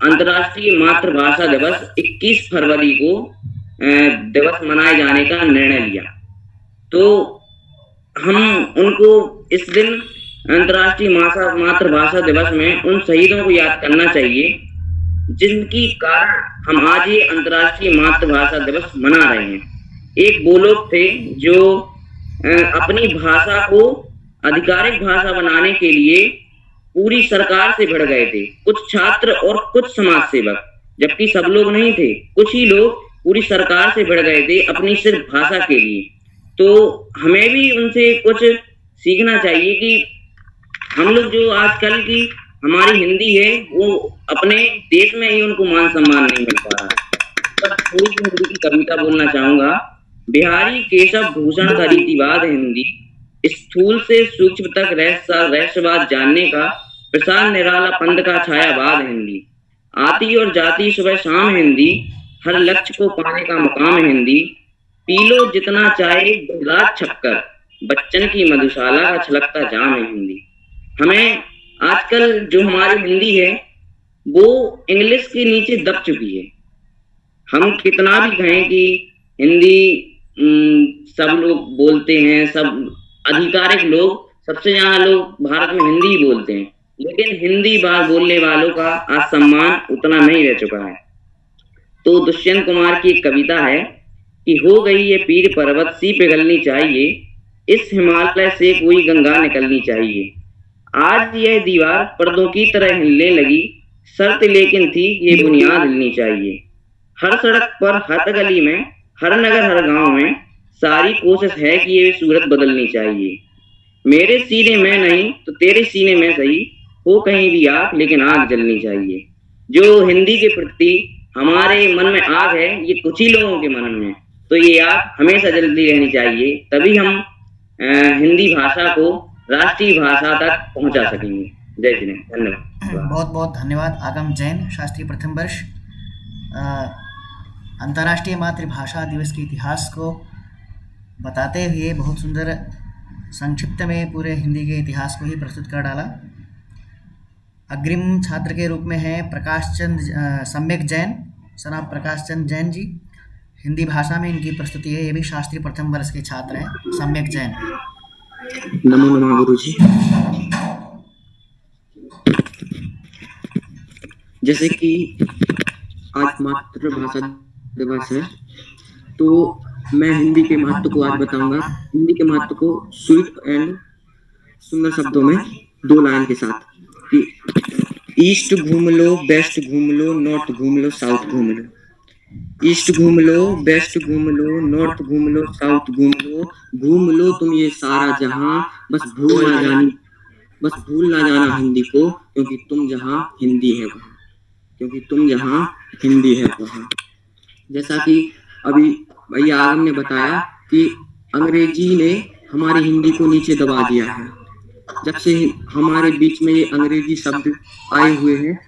[SPEAKER 5] अंतर्राष्ट्रीय मातृभाषा दिवस 21 फरवरी को दिवस मनाए जाने का निर्णय लिया। तो हम उनको इस दिन अंतर्राष्ट्रीय मातृभाषा दिवस में उन शहीदों को याद करना चाहिए, जिनकी कारण हम आज ये अंतर्राष्ट्रीय मातृभाषा दिवस मना रहे हैं। एक वो लोग थे जो अपनी भाषा को आधिकारिक भाषा बनाने के लिए पूरी सरकार से भिड़ गए थे, कुछ छात्र और कुछ समाज सेवक, जबकि सब लोग नहीं थे। कुछ ही लोग पूरी सरकार से भिड़ गए थे अपनी सिर्फ भाषा के लिए। तो हमें भी उनसे कुछ सीखना चाहिए कि हम लोग जो आजकल की हमारी हिंदी है वो अपने देश में ही उनको मान सम्मान नहीं मिल पा रहा है। थोड़ी सी हिंदी की कविता बोलना चाहूंगा। बिहारी केशव भूषण का रीतिवाद है हिंदी, स्थूल से सूक्ष्म तक रहस्यवाद जानने का प्रसार निराला पंथ का छायावाद है हिंदी। आती और जाती सुबह शाम हिंदी, हर लक्ष्य को पाने का मुकाम है हिंदी। पी लो जितना चाहे रात छपकर, बच्चन की मधुशाला का छलकता जाम है हिंदी। हमें आजकल जो हमारी हिंदी है वो इंग्लिश के नीचे दब चुकी है। हम कितना भी कहें कि हिंदी सब लोग बोलते हैं, सब आधिकारिक लोग, सबसे ज्यादा लोग भारत में हिंदी ही बोलते हैं, लेकिन हिंदी बोलने वालों का आज सम्मान उतना नहीं रह चुका है। तो दुष्यंत कुमार की एक कविता है कि हो गई ये पीर पर्वत सी पिघलनी चाहिए, इस हिमालय से कोई गंगा निकलनी चाहिए। आज यह दीवार पर्दों की तरह हिलने लगी, शर्त लेकिन थी ये बुनियाद हिलनी चाहिए। हर सड़क पर, हर गली में, हर नगर, हर गांव में सारी कोशिश है कि ये सूरत बदलनी चाहिए। मेरे सीने में नहीं तो तेरे सीने में सही, हो कहीं भी आग लेकिन आग जलनी चाहिए। जो हिंदी के प्रति हमारे मन में आग है, ये कुछ ही लोगों के मन में है, तो ये आग हमेशा जलती रहनी चाहिए, तभी हम हिंदी भाषा को राष्ट्रीय भाषा तक पहुंचा सकेंगे। जय श्री राम, धन्यवाद।
[SPEAKER 1] बहुत बहुत धन्यवाद आगम जैन, शास्त्री प्रथम वर्ष। अंतर्राष्ट्रीय मातृभाषा दिवस के इतिहास को बताते हुए बहुत सुंदर संक्षिप्त में पूरे हिंदी के इतिहास को ही प्रस्तुत कर डाला। अग्रिम छात्र के रूप में है सम्यक जैन, सनाब प्रकाश चंद जैन जी। हिंदी भाषा में इनकी प्रस्तुति है, ये भी शास्त्री प्रथम वर्ष के छात्र हैं, सम्यक जैन।
[SPEAKER 7] नमो नमः गुरुजी। जैसे कि आज मातृभाषा दिवस है, तो मैं हिंदी के महत्व को आज बताऊंगा। हिंदी के महत्व को स्वीट एंड सुंदर शब्दों में 2 लाइन के साथ कि ईस्ट घूम लो, वेस्ट घूम लो, नॉर्थ घूम लो, साउथ घूम लो। ईस्ट घूम लो, वेस्ट घूम लो, नॉर्थ घूम लो, साउथ घूम लो तुम ये सारा जहां, बस भूल ना जाना हिंदी को, क्योंकि तुम जहां हिंदी है वहां। जैसा कि अभी भैया आगम ने बताया कि अंग्रेजी ने हमारी हिंदी को नीचे दबा दिया है। जब से हमारे बीच में ये अंग्रेजी शब्द आए हुए हैं,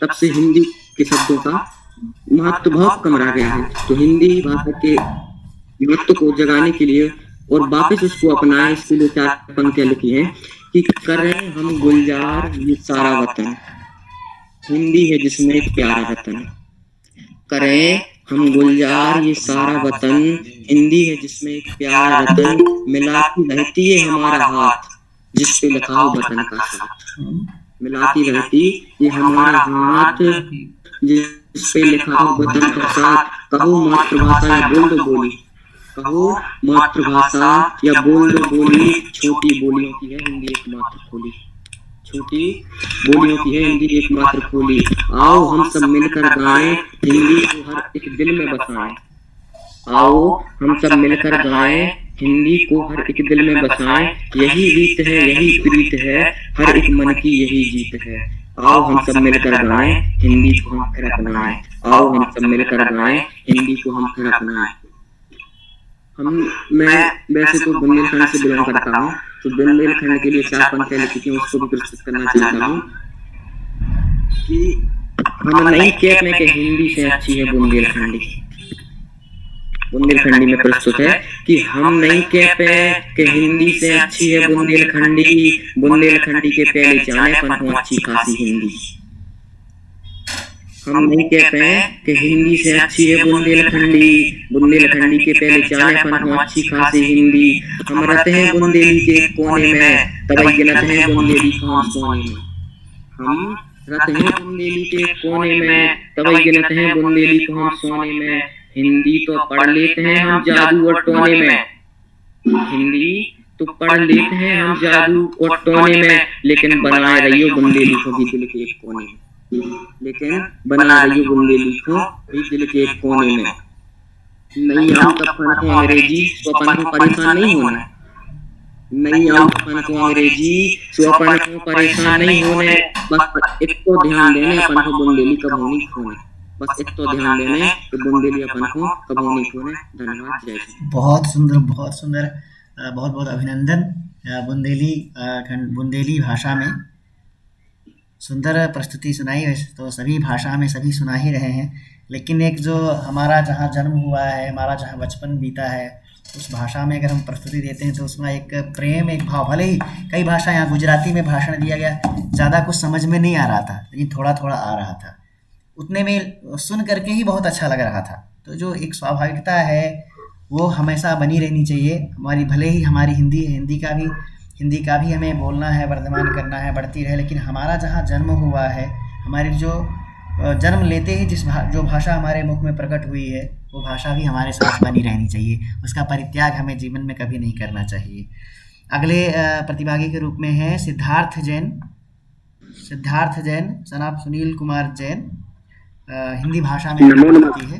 [SPEAKER 7] तब से हिंदी के शब्दों का महत्व बहुत कम रह गया है। तो हिंदी भाषा के महत्व को जगाने के लिए और वापस उसको अपनाएं, इसके लिए 4 पंक्तियां लिखी हैं कि करें हम गुलजार ये सारा वतन, हिंदी है जिसमें प्यारा वतन।
[SPEAKER 9] करें हम गुलजार ये सारा वतन, हिंदी है जिसमें एक प्यारा रतन, मिलाती रहती है हमारा हाथ जिस पे लिखा हो वतन का साथ। मिलाती रहती ये हमारा हाथ जिस पे लिखा हो वतन का साथ। कहो मातृभाषा या बोल दो बोली, कहो मातृभाषा या बोल दो बोली, छोटी बोलियों की है हिंदी एकमात्र खोली। छोटी बोलियों की है हिंदी एकमात्र खोली। आओ हम सब मिलकर गाएं, हिंदी को हर एक दिल में बसाएं। आओ हम सब मिलकर गाएं, हिंदी को हर एक दिल में बसाएं। यही रीत है यही प्रीत है, हर एक मन की यही जीत है। आओ हम सब मिलकर गाएं, हिंदी को हम फिर अपनाएं। आओ हम सब मिलकर गाएं, हिंदी को हम फिर अपनाएं। मैं वैसे तो बुंदेलखंड से बिलोंग करता हूँ, तो बुंदेलखंड के लिए 4 पंक्तियां लिखी थी, उसको भी प्रस्तुत करना चाहता हूँ कि हम नहीं कहते कि हिंदी से अच्छी है बुंदेलखंडी। बुंदेलखंडी में प्रस्तुत है कि हम नहीं कहते कि हिंदी से अच्छी है बुंदेलखंडी, बुंदेलखंडी के पहले जाने पर हो अच्छी खासी हिंदी। हम नहीं कहते हैं कि हिंदी से अच्छी है बुंदेलखंडी, बुंदेलखंडी के पहले जाने पर हो अच्छी खासी हिंदी। हम रहते हैं बुंदेली के कोने में, तभी गिनते हैं बुंदेली को हम सोने में। हम रहते हैं बुंदेली के कोने में, तभी गिनते हैं बुंदेली को हम सोने में। हिंदी तो पढ़ लेते हैं हम जादू और टोने में, हिंदी तो पढ़ लेते हैं हम जादू और टोने में, लेकिन बनाए रहियो बुंदेली को भी दिल के एक कोने में। लेकिन बना रही बुंदेली को भी दिल के एक कोने में। नहीं आऊं तब अपन को अंग्रेजी, तो अपन को परेशान नहीं होना। नहीं आऊं तब अपन को अंग्रेजी, तो अपन को परेशान नहीं होने। बस एक तो ध्यान देने अपन को बुंदेली कब होनी खोने। बस एक तो ध्यान देने कि बुंदेली अपन को कब होनी खोने। धन्यवाद, जय हिंद।
[SPEAKER 1] बहुत सुंदर, बहुत सुंदर, बहुत बहुत अभिनंदन। बुंदेली भाषा में सुंदर प्रस्तुति सुनाई। वैसे तो सभी भाषा में सभी सुना ही रहे हैं, लेकिन एक जो हमारा जहाँ जन्म हुआ है, हमारा जहाँ बचपन बीता है, उस भाषा में अगर हम प्रस्तुति देते हैं तो उसमें एक प्रेम, एक भाव। भले ही कई भाषा, यहाँ गुजराती में भाषण दिया गया, ज़्यादा कुछ समझ में नहीं आ रहा था, लेकिन थोड़ा थोड़ा आ रहा था, उतने में सुन करके ही बहुत अच्छा लग रहा था। तो जो एक स्वाभाविकता है वो हमेशा बनी रहनी चाहिए हमारी। भले ही हमारी हिंदी का भी हमें बोलना है, वर्धमान करना है, बढ़ती रहे, लेकिन हमारा जहाँ जन्म हुआ है, हमारी जो जन्म लेते ही जो भाषा हमारे मुख में प्रकट हुई है, वो भाषा भी हमारे साथ बनी रहनी चाहिए। उसका परित्याग हमें जीवन में कभी नहीं करना चाहिए। अगले प्रतिभागी के रूप में है सिद्धार्थ जैन। सिद्धार्थ जैन, जनाब सुनील कुमार जैन, हिंदी भाषा में प्रस्तुति है।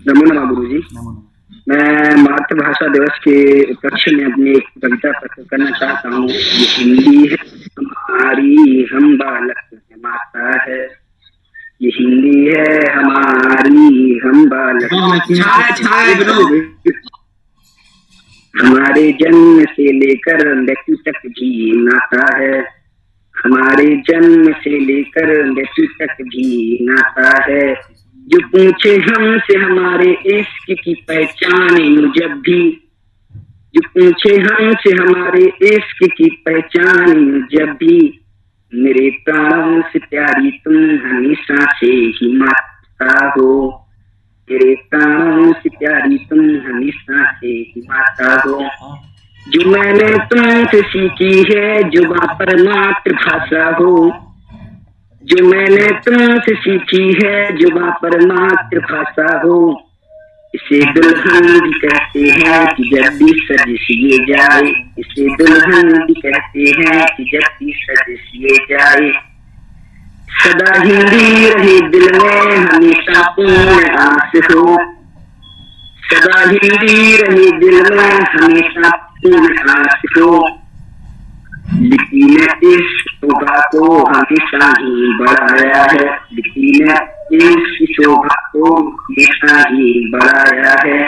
[SPEAKER 10] नमो नमः गुरुजी।
[SPEAKER 1] नमो नमः।
[SPEAKER 10] मैं मातृभाषा दिवस के उपलक्ष्य में अपनी एक कविता प्रस्तुत करना चाहता हूँ। ये हिंदी है हमारी, हम बालक है माता है। ये हिंदी है हमारी, हम बालक हमारे जन्म से लेकर मृत्यु तक भी नाता है। हमारे जन्म से लेकर मृत्यु तक भी नाता है। जो पूछे हमसे हमारे इश्क की पहचान जब भी, जो पूछे हमसे हमारे इश्क की पहचान जब भी, मेरे प्राणों से प्यारी तुम हमेशा से ही माता हो। मेरे प्राणों से प्यारी तुम हमेशा से ही माता हो। जो मैंने तुमसे सीखी है जुबां पर मातृभाषा हो। जो मैंने तुमसे सीखी है जुबां पर मातृभाषा हो। इसे दुल्हन भी कहते हैं कि जब भी सज सिए जाए। इसे दुल्हन भी कहते हैं कि जब भी सज सिए जाए। सदा हिंदी रहे दिल में हमेशा पूर्ण आस हो। सदा हिंदी रहे दिल में हमेशा पूर्ण आस हो। लिपि ने इस शोभा को हमेशा ही बढ़ाया है। लिपि ने इस शोभा को हमेशा ही बढ़ाया है।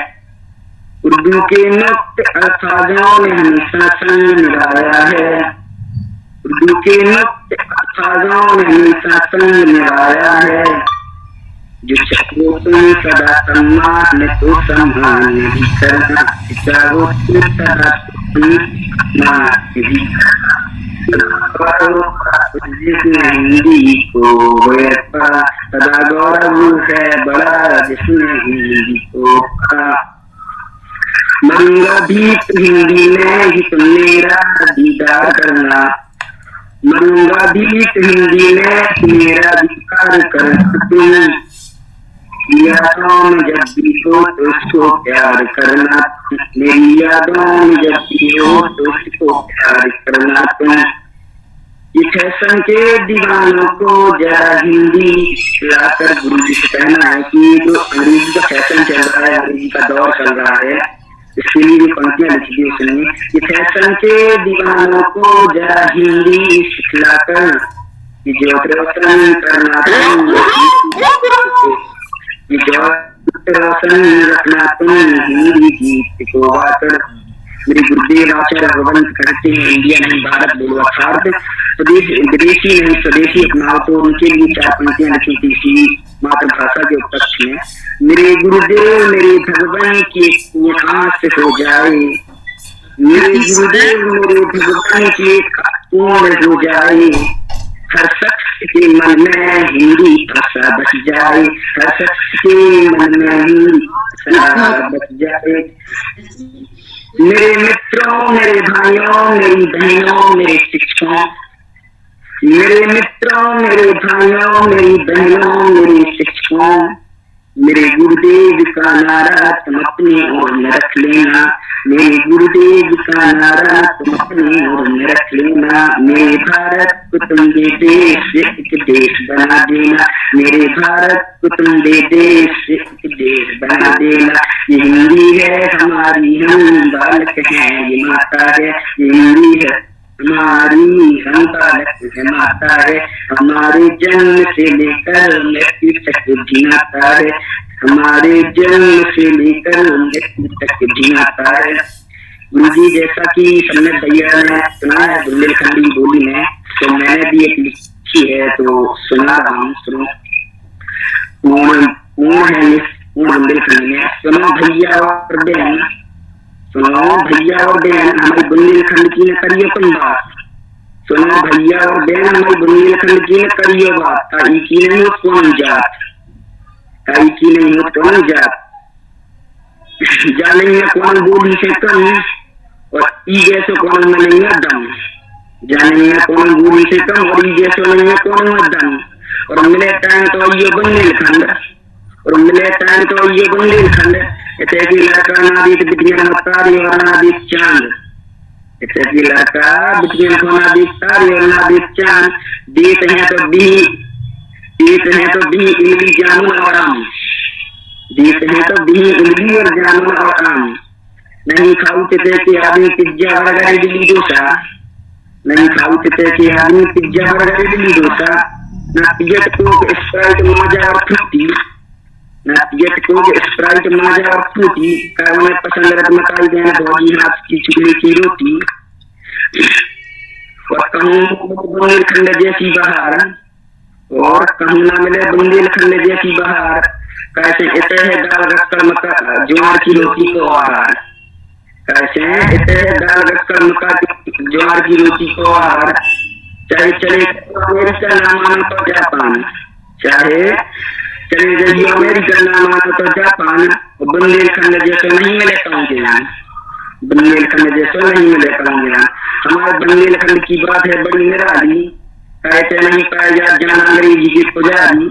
[SPEAKER 10] उर्दू के मुक्त अल्फाजों ने हमेशा संग मिलाया है। उर्दू के मुक्त अल्फाजों ने हमेशा संग मिलाया है। जो चाहो तुम सदा सम्मान तो सम्मान भी करना। चाहो तुम सदा सम्मान भी करना। जिसने हिंदी को पढ़ा, सदा गौरव है बड़ा जिसने हिंदी को पढ़ा। मरूंगा भी तो हिंदी में ही तुम मेरा दीदार करना, मरूंगा भी तो हिंदी में मेरा दीदार करना। तुम यादों में जब भी हो तो उसको प्यार करना, मेरी यादों में जब भी हो तो उसको प्यार करना। तुम ये फैशन के दीवानों को जरा हिंदी लाकर गुरु जी से कहना है कि जो अंग्रेजी का फैशन चल रहा है, अंग्रेजी का दौर चल रहा है, इसके लिए जो पंक्तियां लिखी थी उसने, ये फैशन के दीवानों को जरा हिंदी सिखलाकर ये जो रोशन करना, ये जो रोशन रखना तुम हिंदी गीत को गाकर। मेरे गुरुदेव आचार्य भगवंत कहते हैं, इंडिया नहीं भारत बोलो अर्थात स्वदेश विदेशी नहीं स्वदेशी अपनाओ। तो उनके लिए 4 पंक्तियां लिखी थी इसी मातृभाषा के उपलक्ष्य में। मेरे गुरुदेव मेरे भगवान की आस हो जाए, मेरे गुरुदेव मेरे भगवान की पूर्ण हो जाए। हर शख्स के मन में हिंदी भाषा बच जाए, हर शख्स के मन में हिंदी भाषा बच जाए। मेरे मित्रों मेरे भाइयों मेरी बहनों मेरे शिक्षकों, मेरे मित्रों मेरे भाइयों मेरी बहनों मेरे शिक्षकों, मेरे गुरुदेव का नारा तुम अपने ओर में रख लेना, मेरे गुरुदेव का नारा तुम अपने ओर में रख लेना। मेरे भारत को तुम दे देश एक देश बना देना, मेरे भारत को तुम दे देश एक देश बना देना। ये हिंदी है हमारी हम बालक हैं, ये माता है, ये हिंदी है हमारी हम बालक है, माता है। हमारे जन्म से लेकर मृत्यु तक जीनाता है, हमारे जन्म से लेकर मृत्यु तक जीनाता है। गुरु जी जैसा कि सन्नत भैया ने सुना है बुंदेलखंडी बोली में, तो मैंने भी एक लिखी है तो सुना रहा हूँ। सुनो, पूर्ण पूर्ण है पूर्ण बुंदेलखंडी में। सुनो भैया और बहन, सुनो भैया और बहन हमारी बुंदेलखंड की न करियो तुम बात, सुनो भैया और बहन हमारी बुंदेलखंड की न करियो बात। ताई की नहीं हो कौन जात, ताई की नहीं हो कौन जात, जानेंगे कौन बोली से कम और ई जैसे कौन मिलेंगे दम, जानेंगे कौन बोली से कम और ई जैसे मिलेंगे कौन दम। और मिले टाइम तो ये बुंदेलखंड, और मिले टाइम तो ये बुंदेलखंड। इतने की लड़का ना देख बिटिया तारी और ना देख चांद, इतने की लड़का बिटिया को ना देख तारी और ना देख चांद। देते हैं तो भी, देते हैं तो भी इमली जामुन और आम, देते हैं तो भी इमली और जामुन और आम। नहीं खाऊ ते के आदमी पिज्जा बर्गर इडली डोसा, नहीं खाऊ ते के आदमी पिज्जा बर्गर इडली डोसा। ना पियत कोक स्प्राइट माजा और फ्रूटी, ना पियत कोक स्प्राइट माजा और फ्रूटी। का उन्हें पसंद रत मकाई देना भौजी हाथ की चुगली की रोटी। और कहूँ बुंदेलखंड जैसी बहार, और कहूँ ना मिले बुंदेलखंड जैसी बहार। कैसे इतने है दाल रखकर मक्का ज्वार की रोटी को आहार, कैसे इतने है दाल रखकर मक्का ज्वार की रोटी को आहार। चाहे चले अमेरिका ना मानो तो जापान, चाहे चले जाइए अमेरिका ना मानो तो जापान। और बुंदेलखंड जैसे नहीं मिले कहूँ ज्ञान, बुंदेलखंड जैसे नहीं मिले कहूँ ज्ञान। हमारे बुंदेलखंड की बात है बड़ी निराली, कहते नहीं पाया जा जान अंग्रेजी की पुजारी,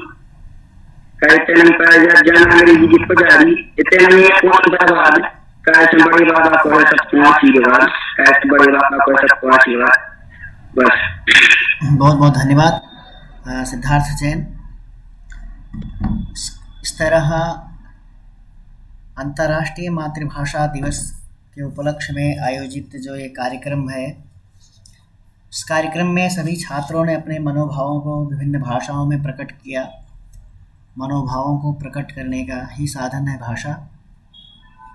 [SPEAKER 10] कहते नहीं पाया जा जान अंग्रेजी की पुजारी। इतने नहीं है कौन बर्बाद, कैसे बड़े बाबा को है सबको आशीर्वाद, कैसे बड़े बाबा को है सबको आशीर्वाद। बस
[SPEAKER 1] बहुत बहुत धन्यवाद सिद्धार्थ जैन। इस तरह अंतर्राष्ट्रीय मातृभाषा दिवस के उपलक्ष्य में आयोजित जो ये कार्यक्रम है, इस कार्यक्रम में सभी छात्रों ने अपने मनोभावों को विभिन्न भाषाओं में प्रकट किया। मनोभावों को प्रकट करने का ही साधन है भाषा।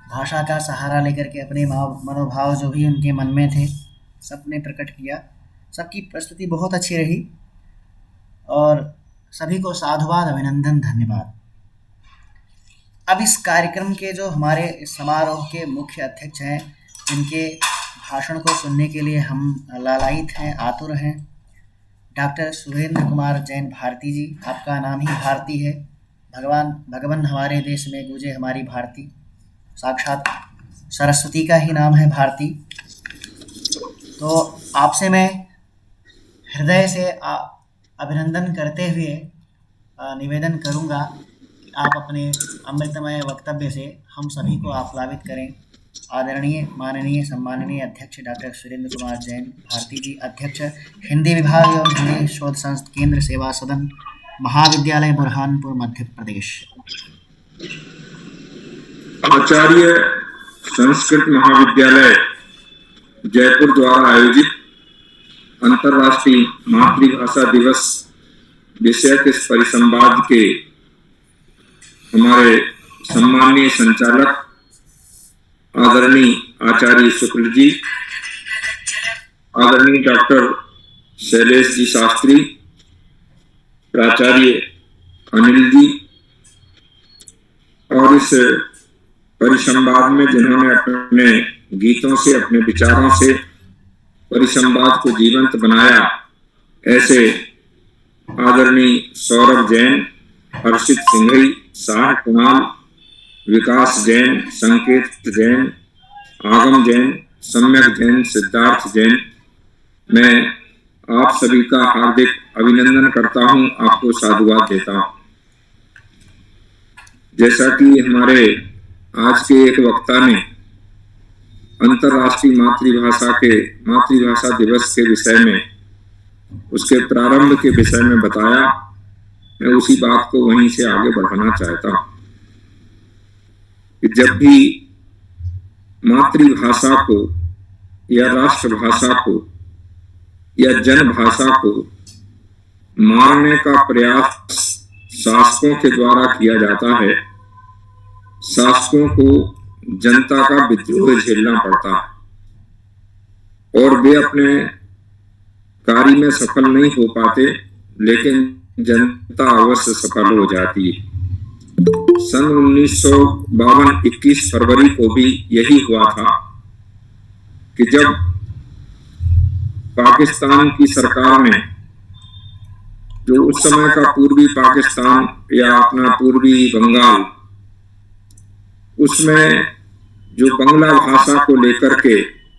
[SPEAKER 1] भाषा का सहारा लेकर के अपने मनोभाव जो भी उनके मन में थे सबने प्रकट किया। सबकी प्रस्तुति बहुत अच्छी रही और सभी को साधुवाद, अभिनंदन, धन्यवाद। अब इस कार्यक्रम के जो हमारे समारोह के मुख्य अध्यक्ष हैं, जिनके भाषण को सुनने के लिए हम लालायित हैं, आतुर हैं। डॉक्टर सुरेंद्र कुमार जैन भारती जी, आपका नाम ही भारती है। भगवान हमारे देश में गूंजे हमारी भारती, साक्षात सरस्वती का ही नाम है भारती। तो आपसे मैं हृदय से अभिनंदन करते हुए निवेदन करूंगा कि आप अपने अमृतमय वक्तव्य से हम सभी को आप्लावित करें। आदरणीय, माननीय, सम्माननीय अध्यक्ष डॉक्टर सुरेंद्र कुमार जैन भारती जी, अध्यक्ष हिंदी विभाग एवं हिंदी शोध संस्था केंद्र सेवा सदन, महाविद्यालय बुरहानपुर, मध्य प्रदेश।
[SPEAKER 3] आचार्य संस्कृत महाविद्यालय जयपुर द्वारा आयोजित अंतर्राष्ट्रीय मातृभाषा दिवस विषयक इस परिसंवाद के हमारे सम्माननीय संचालक आदरणीय आचार्य शुक्ल जी, आदरणीय डॉक्टर शैलेश जी शास्त्री, प्राचार्य अनिल जी, और इस परिसंवाद में जिन्होंने अपने गीतों से, अपने विचारों से परिसंवाद को जीवंत बनाया, ऐसे आदरणीय सौरभ जैन, हर्षित सिंघई, शाह कुमार, विकास जैन, संकेत जैन, आगम जैन, सम्यक जैन, सिद्धार्थ जैन, मैं आप सभी का हार्दिक अभिनंदन करता हूं, आपको साधुवाद देता हूं। जैसा कि हमारे आज के एक वक्ता ने अंतर्राष्ट्रीय मातृभाषा दिवस के विषय में, उसके प्रारंभ के विषय में बताया, मैं उसी बात को वहीं से आगे बढ़ाना चाहता हूं कि जब भी मातृभाषा को या राष्ट्रभाषा को या जनभाषा को मारने का प्रयास शासकों के द्वारा किया जाता है, शासकों को जनता का विद्रोह झेलना पड़ता है और वे अपने कार्य में सफल नहीं हो पाते, लेकिन जनता अवश्य सफल हो जाती है। सन 1952 21 फरवरी को भी यही हुआ था कि जब पाकिस्तान की सरकार ने, जो उस समय का पूर्वी पाकिस्तान या अपना पूर्वी बंगाल, उसमें जो बांग्ला भाषा को लेकर के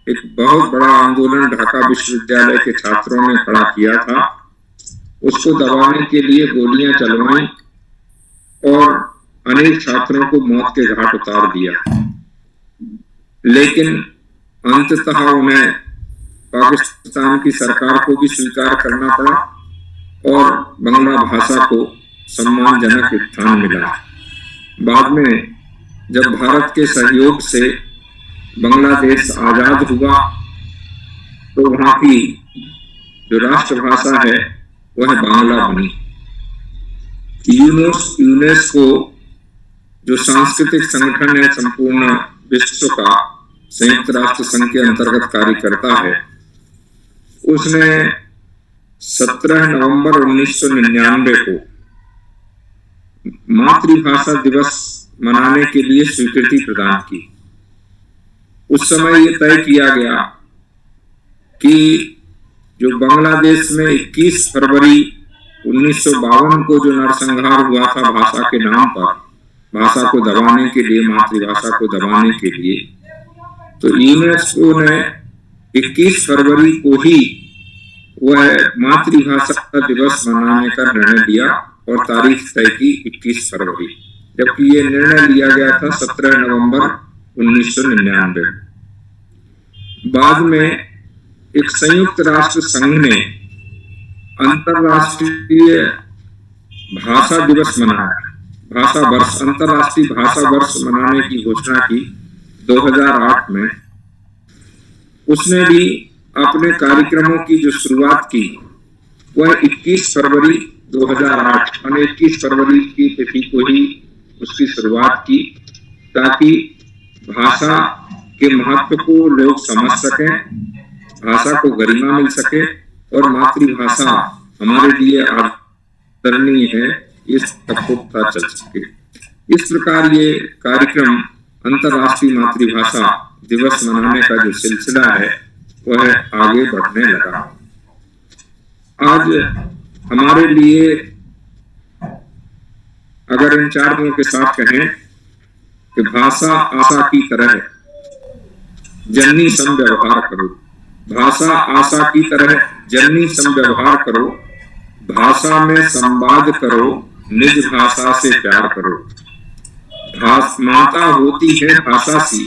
[SPEAKER 3] एक बहुत बड़ा आंदोलन ढाका विश्वविद्यालय के छात्रों ने खड़ा किया था, उसको दबाने के लिए गोलियां चलवाई और अनेक छात्रों को मौत के घाट उतार दिया। लेकिन अंततः उन्हें पाकिस्तान की सरकार को भी स्वीकार करना पड़ा और बांग्ला भाषा को सम्मानजनक स्थान मिला। बाद में जब भारत के सहयोग से बांग्लादेश आजाद हुआ तो वहां की जो राष्ट्रभाषा है वह बांग्ला बनी। यूनेस्को जो सांस्कृतिक संगठन है संपूर्ण विश्व का, संयुक्त राष्ट्र संघ के अंतर्गत कार्य करता है, उसने 17 नवंबर 1999 को मातृभाषा दिवस मनाने के लिए स्वीकृति प्रदान की। उस समय ये तय किया गया कि जो बांग्लादेश में 21 फरवरी 1952 को जो नरसंहार हुआ था भाषा के नाम पर, भाषा को दबाने के लिए, मातृभाषा को दबाने के लिए, तो यूनेस्को ने 21 फरवरी को ही वह मातृभाषा दिवस मनाने का निर्णय लिया और तारीख तय की 21 फरवरी, जबकि ये निर्णय लिया गया था 17 नवंबर 1999। बाद में एक संयुक्त राष्ट्र संघ ने अंतर्राष्ट्रीय भाषा दिवस मनाया, भाषा वर्ष, अंतर्राष्ट्रीय भाषा वर्ष मनाने की घोषणा की 2008 में। उसने भी अपने कार्यक्रमों की जो शुरुआत की वह 21 फरवरी 2008 यानी 21 फरवरी की तिथि को ही उसकी शुरुआत की, ताकि भाषा के महत्व को लोग समझ सकें, भाषा को गरिमा मिल सके और मातृभाषा हमारे लिए आदरणीय है, इस सबको पता चल सके। इस प्रकार ये कार्यक्रम अंतर्राष्ट्रीय मातृभाषा दिवस मनाने का जो सिलसिला है वह आगे बढ़ने लगा। आज हमारे लिए अगर इन चार दिनों के साथ कहें कि भाषा आशा की तरह है, जननी सम व्यवहार करो। भाषा आशा की तरह जननी सम व्यवहार करो। भाषा में संवाद करो, निज भाषा से प्यार करो। माता होती है भाषा सी,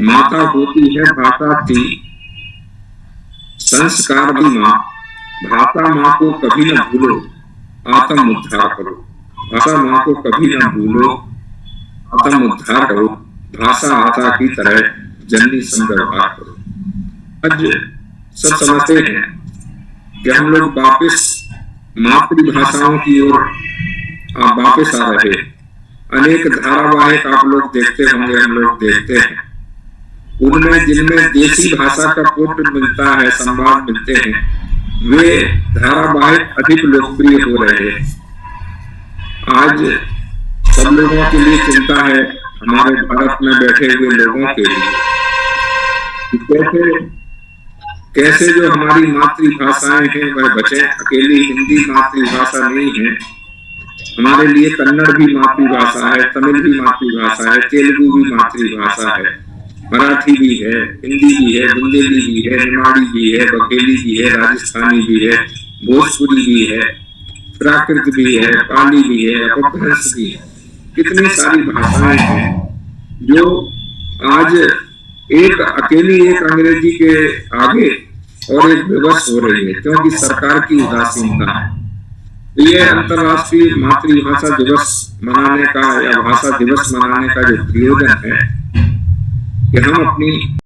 [SPEAKER 3] माता होती है भाषा सी, संस्कार भी माँ। भाषा माँ को कभी न भूलो, आत्म उद्धार करो। भाषा माँ को कभी न भूलो, आत्म उद्धार करो। भाषा आशा की तरह जननी सम व्यवहार करो। आज सब समझते हैं कि हम लोग वापिस मातृभाषाओं की ओर वापिस आ रहे। अनेक धारावाहिक आप लोग देखते होंगे, हम लोग देखते हैं, उनमें जिनमें देसी भाषा का पुट मिलता है, संवाद मिलते हैं, वे धारावाहिक अधिक लोकप्रिय हो रहे हैं। आज सब लोगों के लिए चिंता है, हमारे भारत में बैठे हुए लोगों के लिए, कैसे जो हमारी मातृभाषाएं हैं वह बचे। अकेली हिंदी मातृभाषा नहीं है, हमारे लिए कन्नड़ भी मातृभाषा है, तमिल भी मातृभाषा है, तेलुगु भी मातृभाषा है, मराठी भी है, हिंदी भी है, बुंदेली भी है, निमाड़ी भी है, बघेली भी है, राजस्थानी भी है, भोजपुरी भी है, प्राकृत भी है, पाली भी है, अपभ्रंश भी है। कितनी सारी भाषाएं हैं जो आज एक अकेली एक अंग्रेजी के आगे और एक विवश हो रही है, क्योंकि सरकार की उदासीनता है। तो ये अंतर्राष्ट्रीय मातृभाषा दिवस मनाने का या भाषा दिवस मनाने का जो प्रयोजन है कि हम अपनी